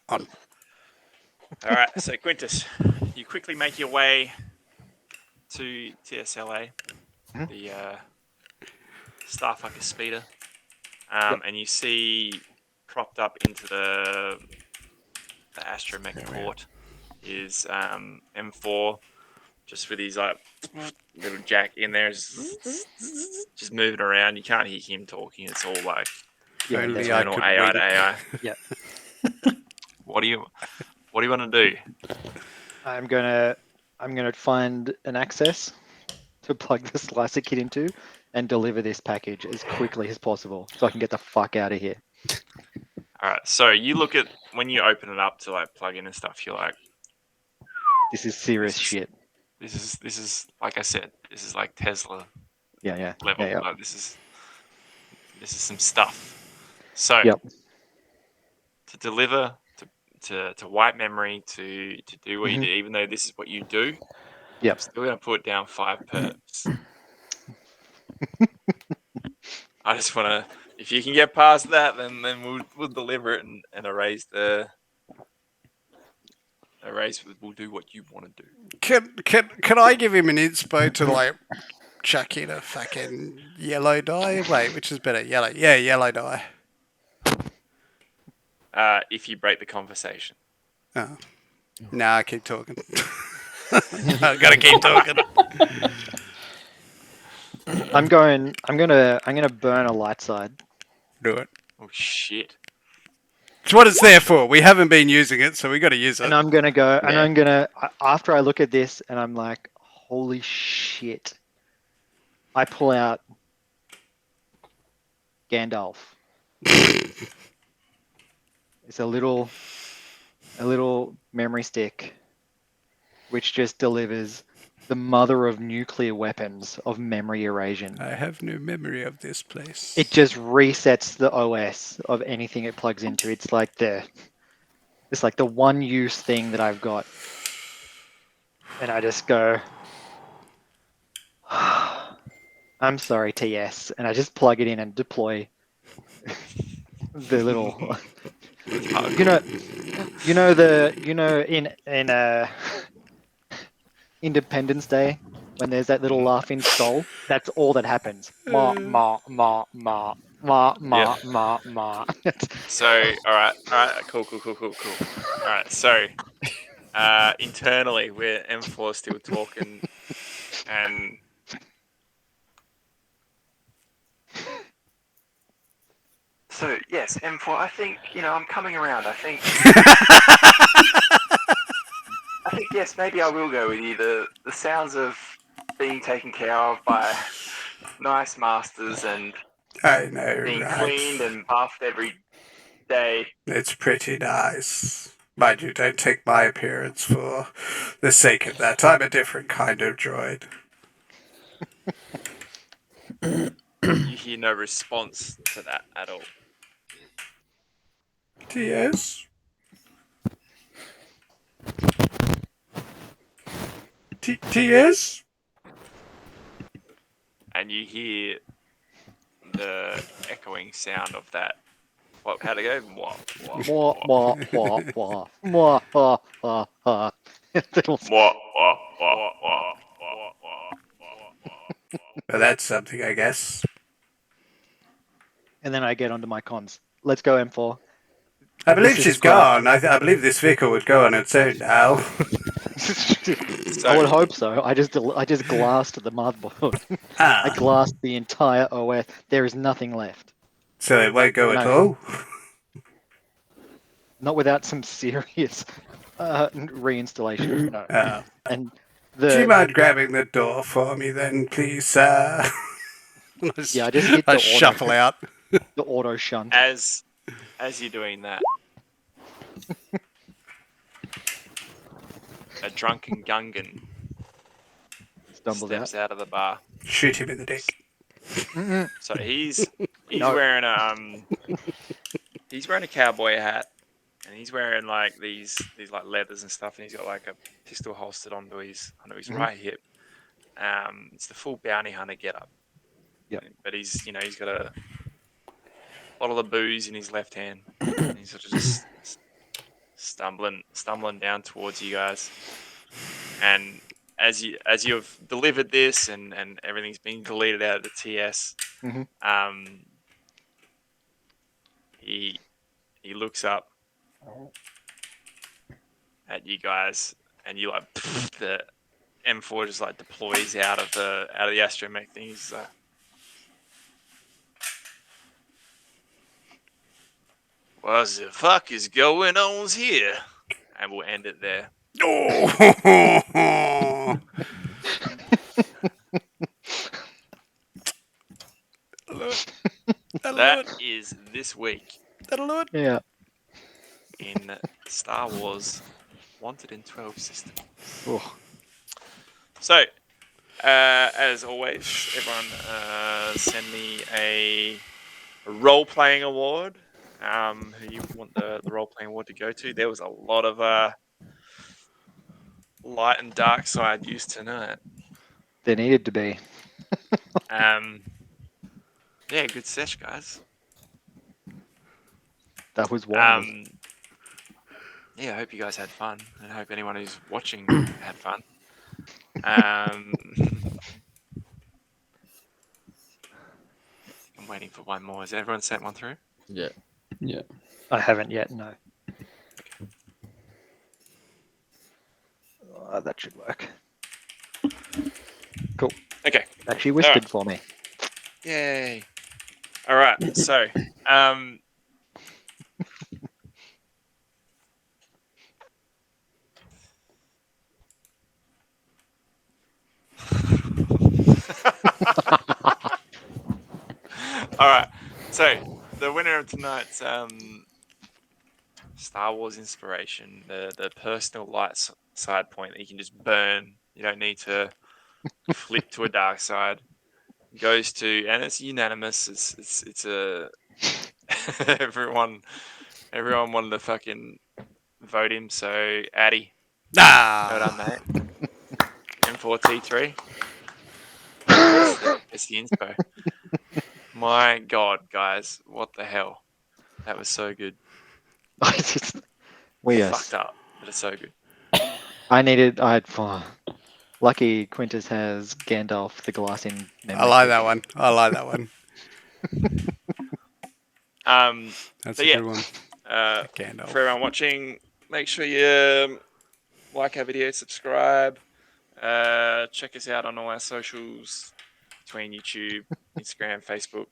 Speaker 1: All right, so Quintus, you quickly make your way to TSLA, the Starfucker speeder, and you see propped up into the astromech port is M4, just with his like little jack in there, just moving around. You can't hear him talking. It's all like
Speaker 5: Yeah,
Speaker 2: Only
Speaker 5: that's
Speaker 2: I
Speaker 1: Internal
Speaker 2: could
Speaker 1: AI
Speaker 2: read
Speaker 1: to
Speaker 2: it.
Speaker 1: AI.
Speaker 5: Yeah.
Speaker 1: What do you want to do?
Speaker 5: I'm gonna find an access to plug the slicer kit into and deliver this package as quickly as possible so I can get the fuck out of here.
Speaker 1: All right. So you look at when you open it up to like plug in and stuff. You're like,
Speaker 5: This is serious
Speaker 1: This is-
Speaker 5: shit.
Speaker 1: this is like I said. This is like Tesla
Speaker 5: Yeah.
Speaker 1: level.
Speaker 5: Yeah.
Speaker 1: Like, this is some stuff. So
Speaker 5: Yep.
Speaker 1: to deliver to wipe memory to do what you
Speaker 5: Mhm.
Speaker 1: do, even though this is what you do,
Speaker 5: Yep.
Speaker 1: I'm still gonna put down 5 perps. I just want to. If you can get past that, then we'll deliver it and erase the erase. We'll do what you want to do.
Speaker 2: Can I give him an inspo to like chuck in a fucking yellow die? Wait, which is better? Yellow. Yeah, yellow die.
Speaker 1: If you break the conversation.
Speaker 2: Oh. Nah, keep talking. I gotta keep talking.
Speaker 5: I'm gonna burn a light side.
Speaker 2: Do it.
Speaker 1: Oh shit!
Speaker 2: It's what it's there for. We haven't been using it, so we got to use it.
Speaker 5: And I'm gonna go, and
Speaker 4: Yeah.
Speaker 5: I'm gonna, after I look at this, and I'm like, holy shit. I pull out Gandalf. It's a little memory stick, which just delivers the mother of nuclear weapons of memory erasion.
Speaker 2: I have no memory of this place.
Speaker 5: It just resets the OS of anything it plugs into. It's like the one use thing that I've got. And I just go, I'm sorry, TS, and I just plug it in and deploy the little, in Independence Day when there's that little laughing skull. That's all that happens. Ma ma ma ma ma ma ma ma.
Speaker 1: So all right, cool. All right, so internally we're M4 still talking, and
Speaker 7: So yes, M4. I think I'm coming around. I think yes, maybe I will go with you. The sounds of being taken care of by nice masters and
Speaker 2: I know,
Speaker 7: being
Speaker 2: right?
Speaker 7: cleaned and buffed every day.
Speaker 2: It's pretty nice. Mind you, don't take my appearance for the sake of that. I'm a different kind of droid.
Speaker 1: you hear no response to that at all.
Speaker 2: TS? TS?
Speaker 1: And you hear the echoing sound of that. What? How'd it go? Mwah, mwah,
Speaker 5: Mwah,
Speaker 1: mwah.
Speaker 5: mwah, mwah, mwah, mwah, mwah, mwah. Little-
Speaker 1: Mwah, mwah, mwah, mwah, mwah, mwah.
Speaker 2: Well, that's something, I guess.
Speaker 5: And then I get onto my cons. Let's go, M4.
Speaker 2: I believe
Speaker 5: This is
Speaker 2: she's
Speaker 5: great.
Speaker 2: gone. I believe this vehicle would go on its own now.
Speaker 5: I would hope so. I just glassed the motherboard. I glassed the entire OS. There is nothing left.
Speaker 2: So it won't go at
Speaker 5: No.
Speaker 2: all?
Speaker 5: Not without some serious reinstallation. No.
Speaker 2: Oh.
Speaker 5: And
Speaker 2: Do you mind grabbing the door for me then, please, sir?
Speaker 5: Yeah, I just hit the
Speaker 2: I
Speaker 5: auto.
Speaker 2: shuffle out.
Speaker 5: the auto shunt.
Speaker 1: As you're doing that, a drunken Gungan
Speaker 5: Stumbled
Speaker 1: steps
Speaker 5: out.
Speaker 1: out of the bar.
Speaker 2: Shoot him in the dick.
Speaker 5: Mm-mm.
Speaker 1: So he's
Speaker 5: No.
Speaker 1: wearing a cowboy hat, and he's wearing like these like leathers and stuff, and he's got like a pistol holstered onto his
Speaker 5: Mhm.
Speaker 1: right hip. It's the full bounty hunter getup.
Speaker 5: Yep.
Speaker 1: But he's got a bottle of booze in his left hand, and he's sort of just stumbling down towards you guys. And as you've delivered this and everything's been deleted out of the TS,
Speaker 5: Mhm.
Speaker 1: he looks up at you guys, and you like the M4 just like deploys out of the astromech thing. He's What the fuck is going on here? And we'll end it there.
Speaker 2: Oh.
Speaker 1: That is this week
Speaker 5: Yeah.
Speaker 1: in Star Wars Wanted in 12 Systems.
Speaker 5: Oh,
Speaker 1: So, as always, everyone send me a role-playing award. Who you want the role-playing award to go to? There was a lot of light and dark side used tonight.
Speaker 5: there needed to be.
Speaker 1: Yeah, good sesh, guys.
Speaker 5: That was wild.
Speaker 1: Yeah, I hope you guys had fun, and I hope anyone who's watching had fun. I'm waiting for one more. Has everyone sent one through?
Speaker 4: Yeah.
Speaker 3: Yeah.
Speaker 5: I haven't yet, no. Oh, that should work. Cool.
Speaker 1: Okay.
Speaker 5: Actually whispered for me.
Speaker 1: Yay. All right. So, all right. So, the winner of tonight's Star Wars inspiration, the personal light side point that you can just burn. You don't need to flip to a dark side. Goes to, and it's unanimous. It's a everyone wanted to fucking vote him. So Addy, well done, mate. M4T3. It's the inspo. My God, guys, what the hell? That was so good.
Speaker 5: We
Speaker 1: Fucked up, but it's so good.
Speaker 5: Lucky Quintus has Gandalf the Glass in memory.
Speaker 2: I like that one. I like that one. That's
Speaker 1: But
Speaker 2: a
Speaker 1: yeah,
Speaker 2: good one. Gandalf.
Speaker 1: for everyone watching, make sure you like our video, subscribe, check us out on all our socials between YouTube, Instagram, Facebook,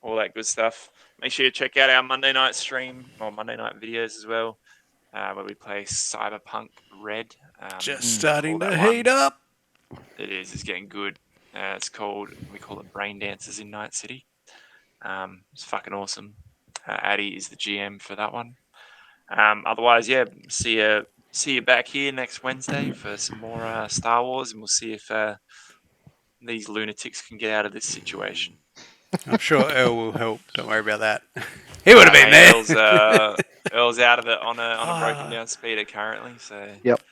Speaker 1: all that good stuff. Make sure you check out our Monday night stream or Monday night videos as well, where we play Cyberpunk Red.
Speaker 2: Just
Speaker 1: call
Speaker 2: starting
Speaker 1: that
Speaker 2: to
Speaker 1: one.
Speaker 2: heat up.
Speaker 1: It is. It's getting good. We call it Brain Dancers in Night City. It's fucking awesome. Addy is the GM for that one. Otherwise, yeah, see you back here next Wednesday for some more Star Wars, and we'll see if these lunatics can get out of this situation.
Speaker 2: I'm sure Earl will help. Don't worry about that. He would have been
Speaker 1: Mate,
Speaker 2: there.
Speaker 1: Earl's out of it on a broken down speeder currently, so
Speaker 5: Yep.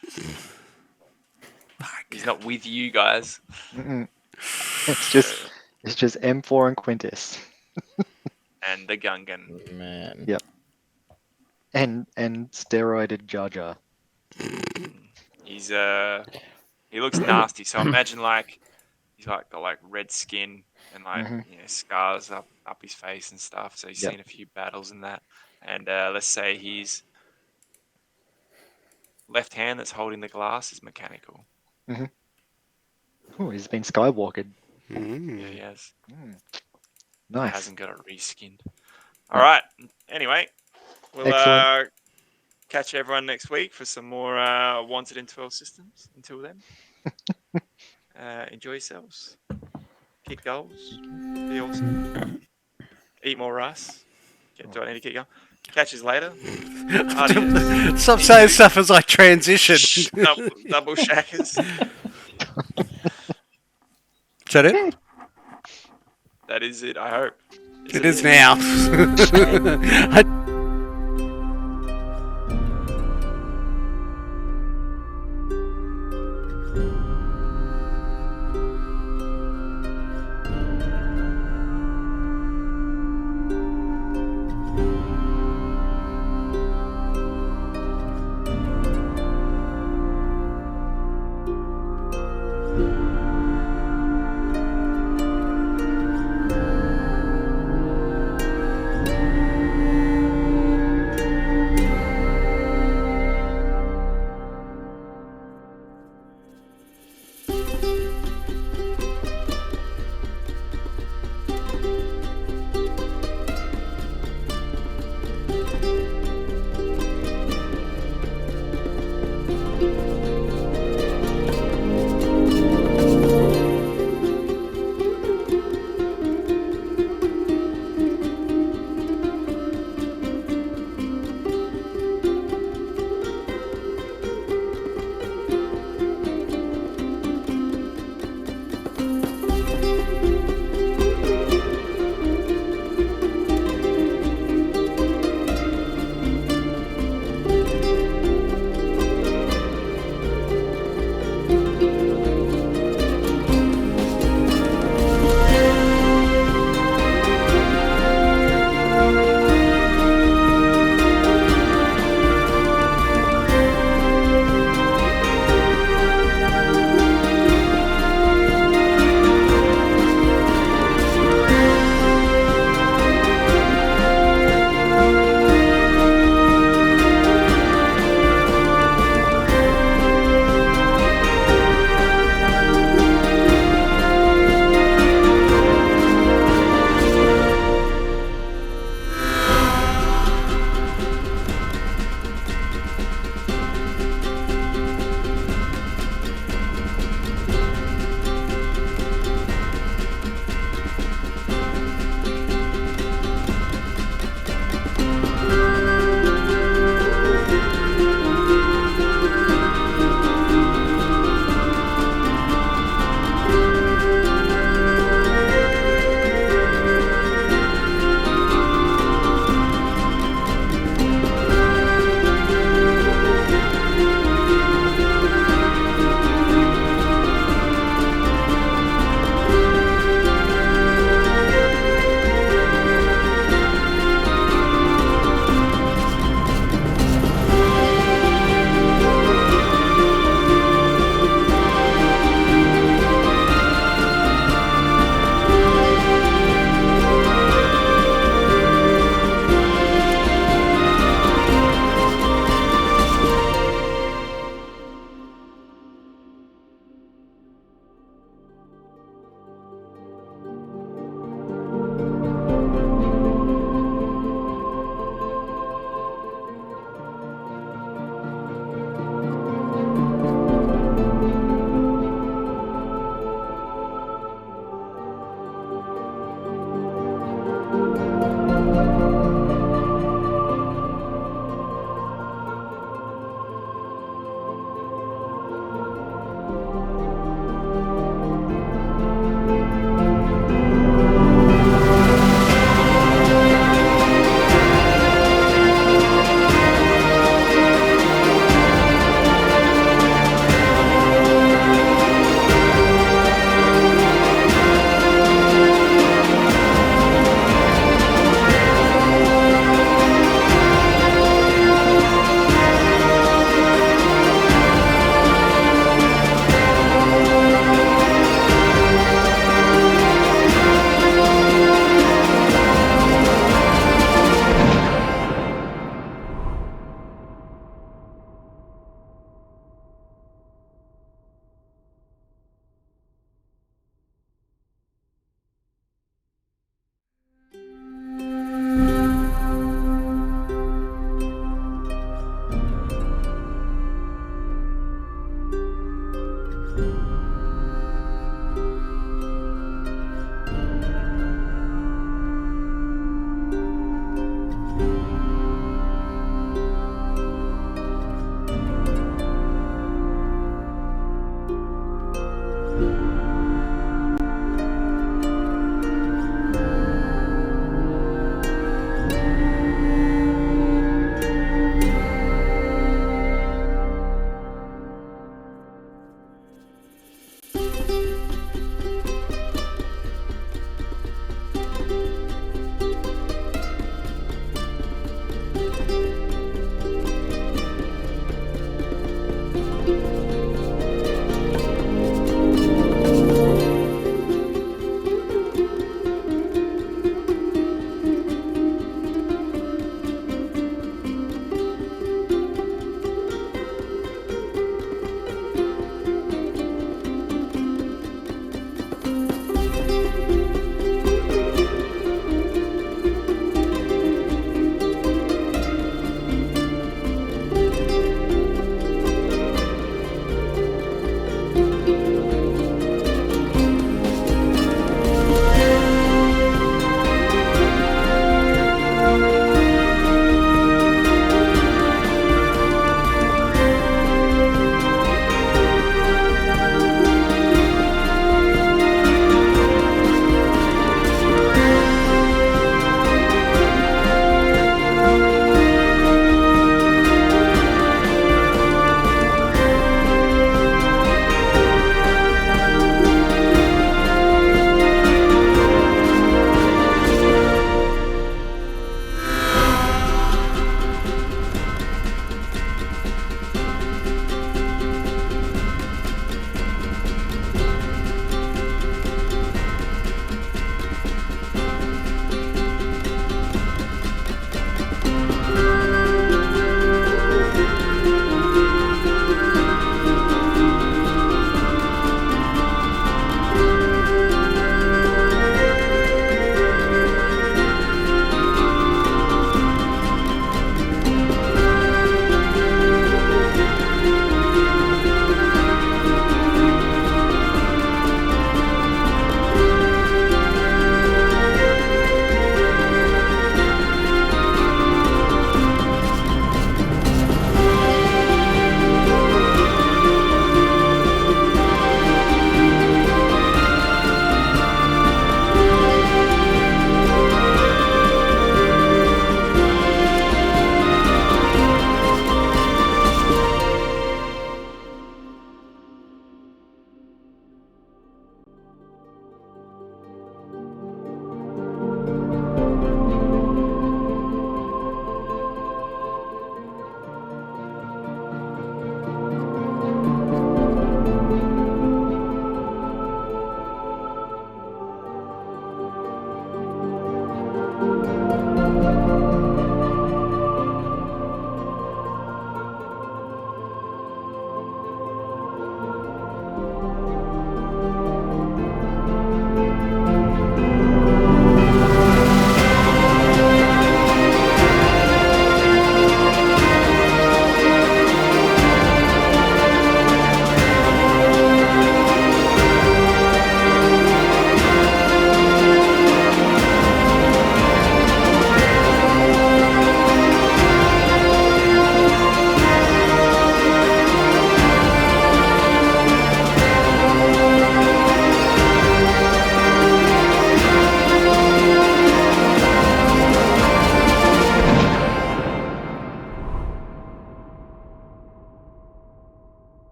Speaker 1: he's not with you guys.
Speaker 5: Mm-mm. It's just M4 and Quintus.
Speaker 1: And the Gungan.
Speaker 4: Man.
Speaker 5: Yep. And steroided Jar Jar.
Speaker 1: He looks nasty. So imagine he's got red skin and scars up his face and stuff. So he's seen a few battles in that. And let's say his left hand that's holding the glass is mechanical.
Speaker 5: Oh, he's been skywalked.
Speaker 1: Yeah, he has.
Speaker 5: Nice.
Speaker 1: He hasn't got it reskinned. All right. Anyway, we'll
Speaker 5: Excellent.
Speaker 1: catch everyone next week for some more Wanted in 12 Systems. Until then, enjoy yourselves. Kick goals. Be awesome. Eat more rice. Do I need to keep going? Catch us later.
Speaker 2: Stop saying stuff as I transition.
Speaker 1: Double shackers.
Speaker 2: Is that it?
Speaker 1: That is it, I hope.
Speaker 2: It is now.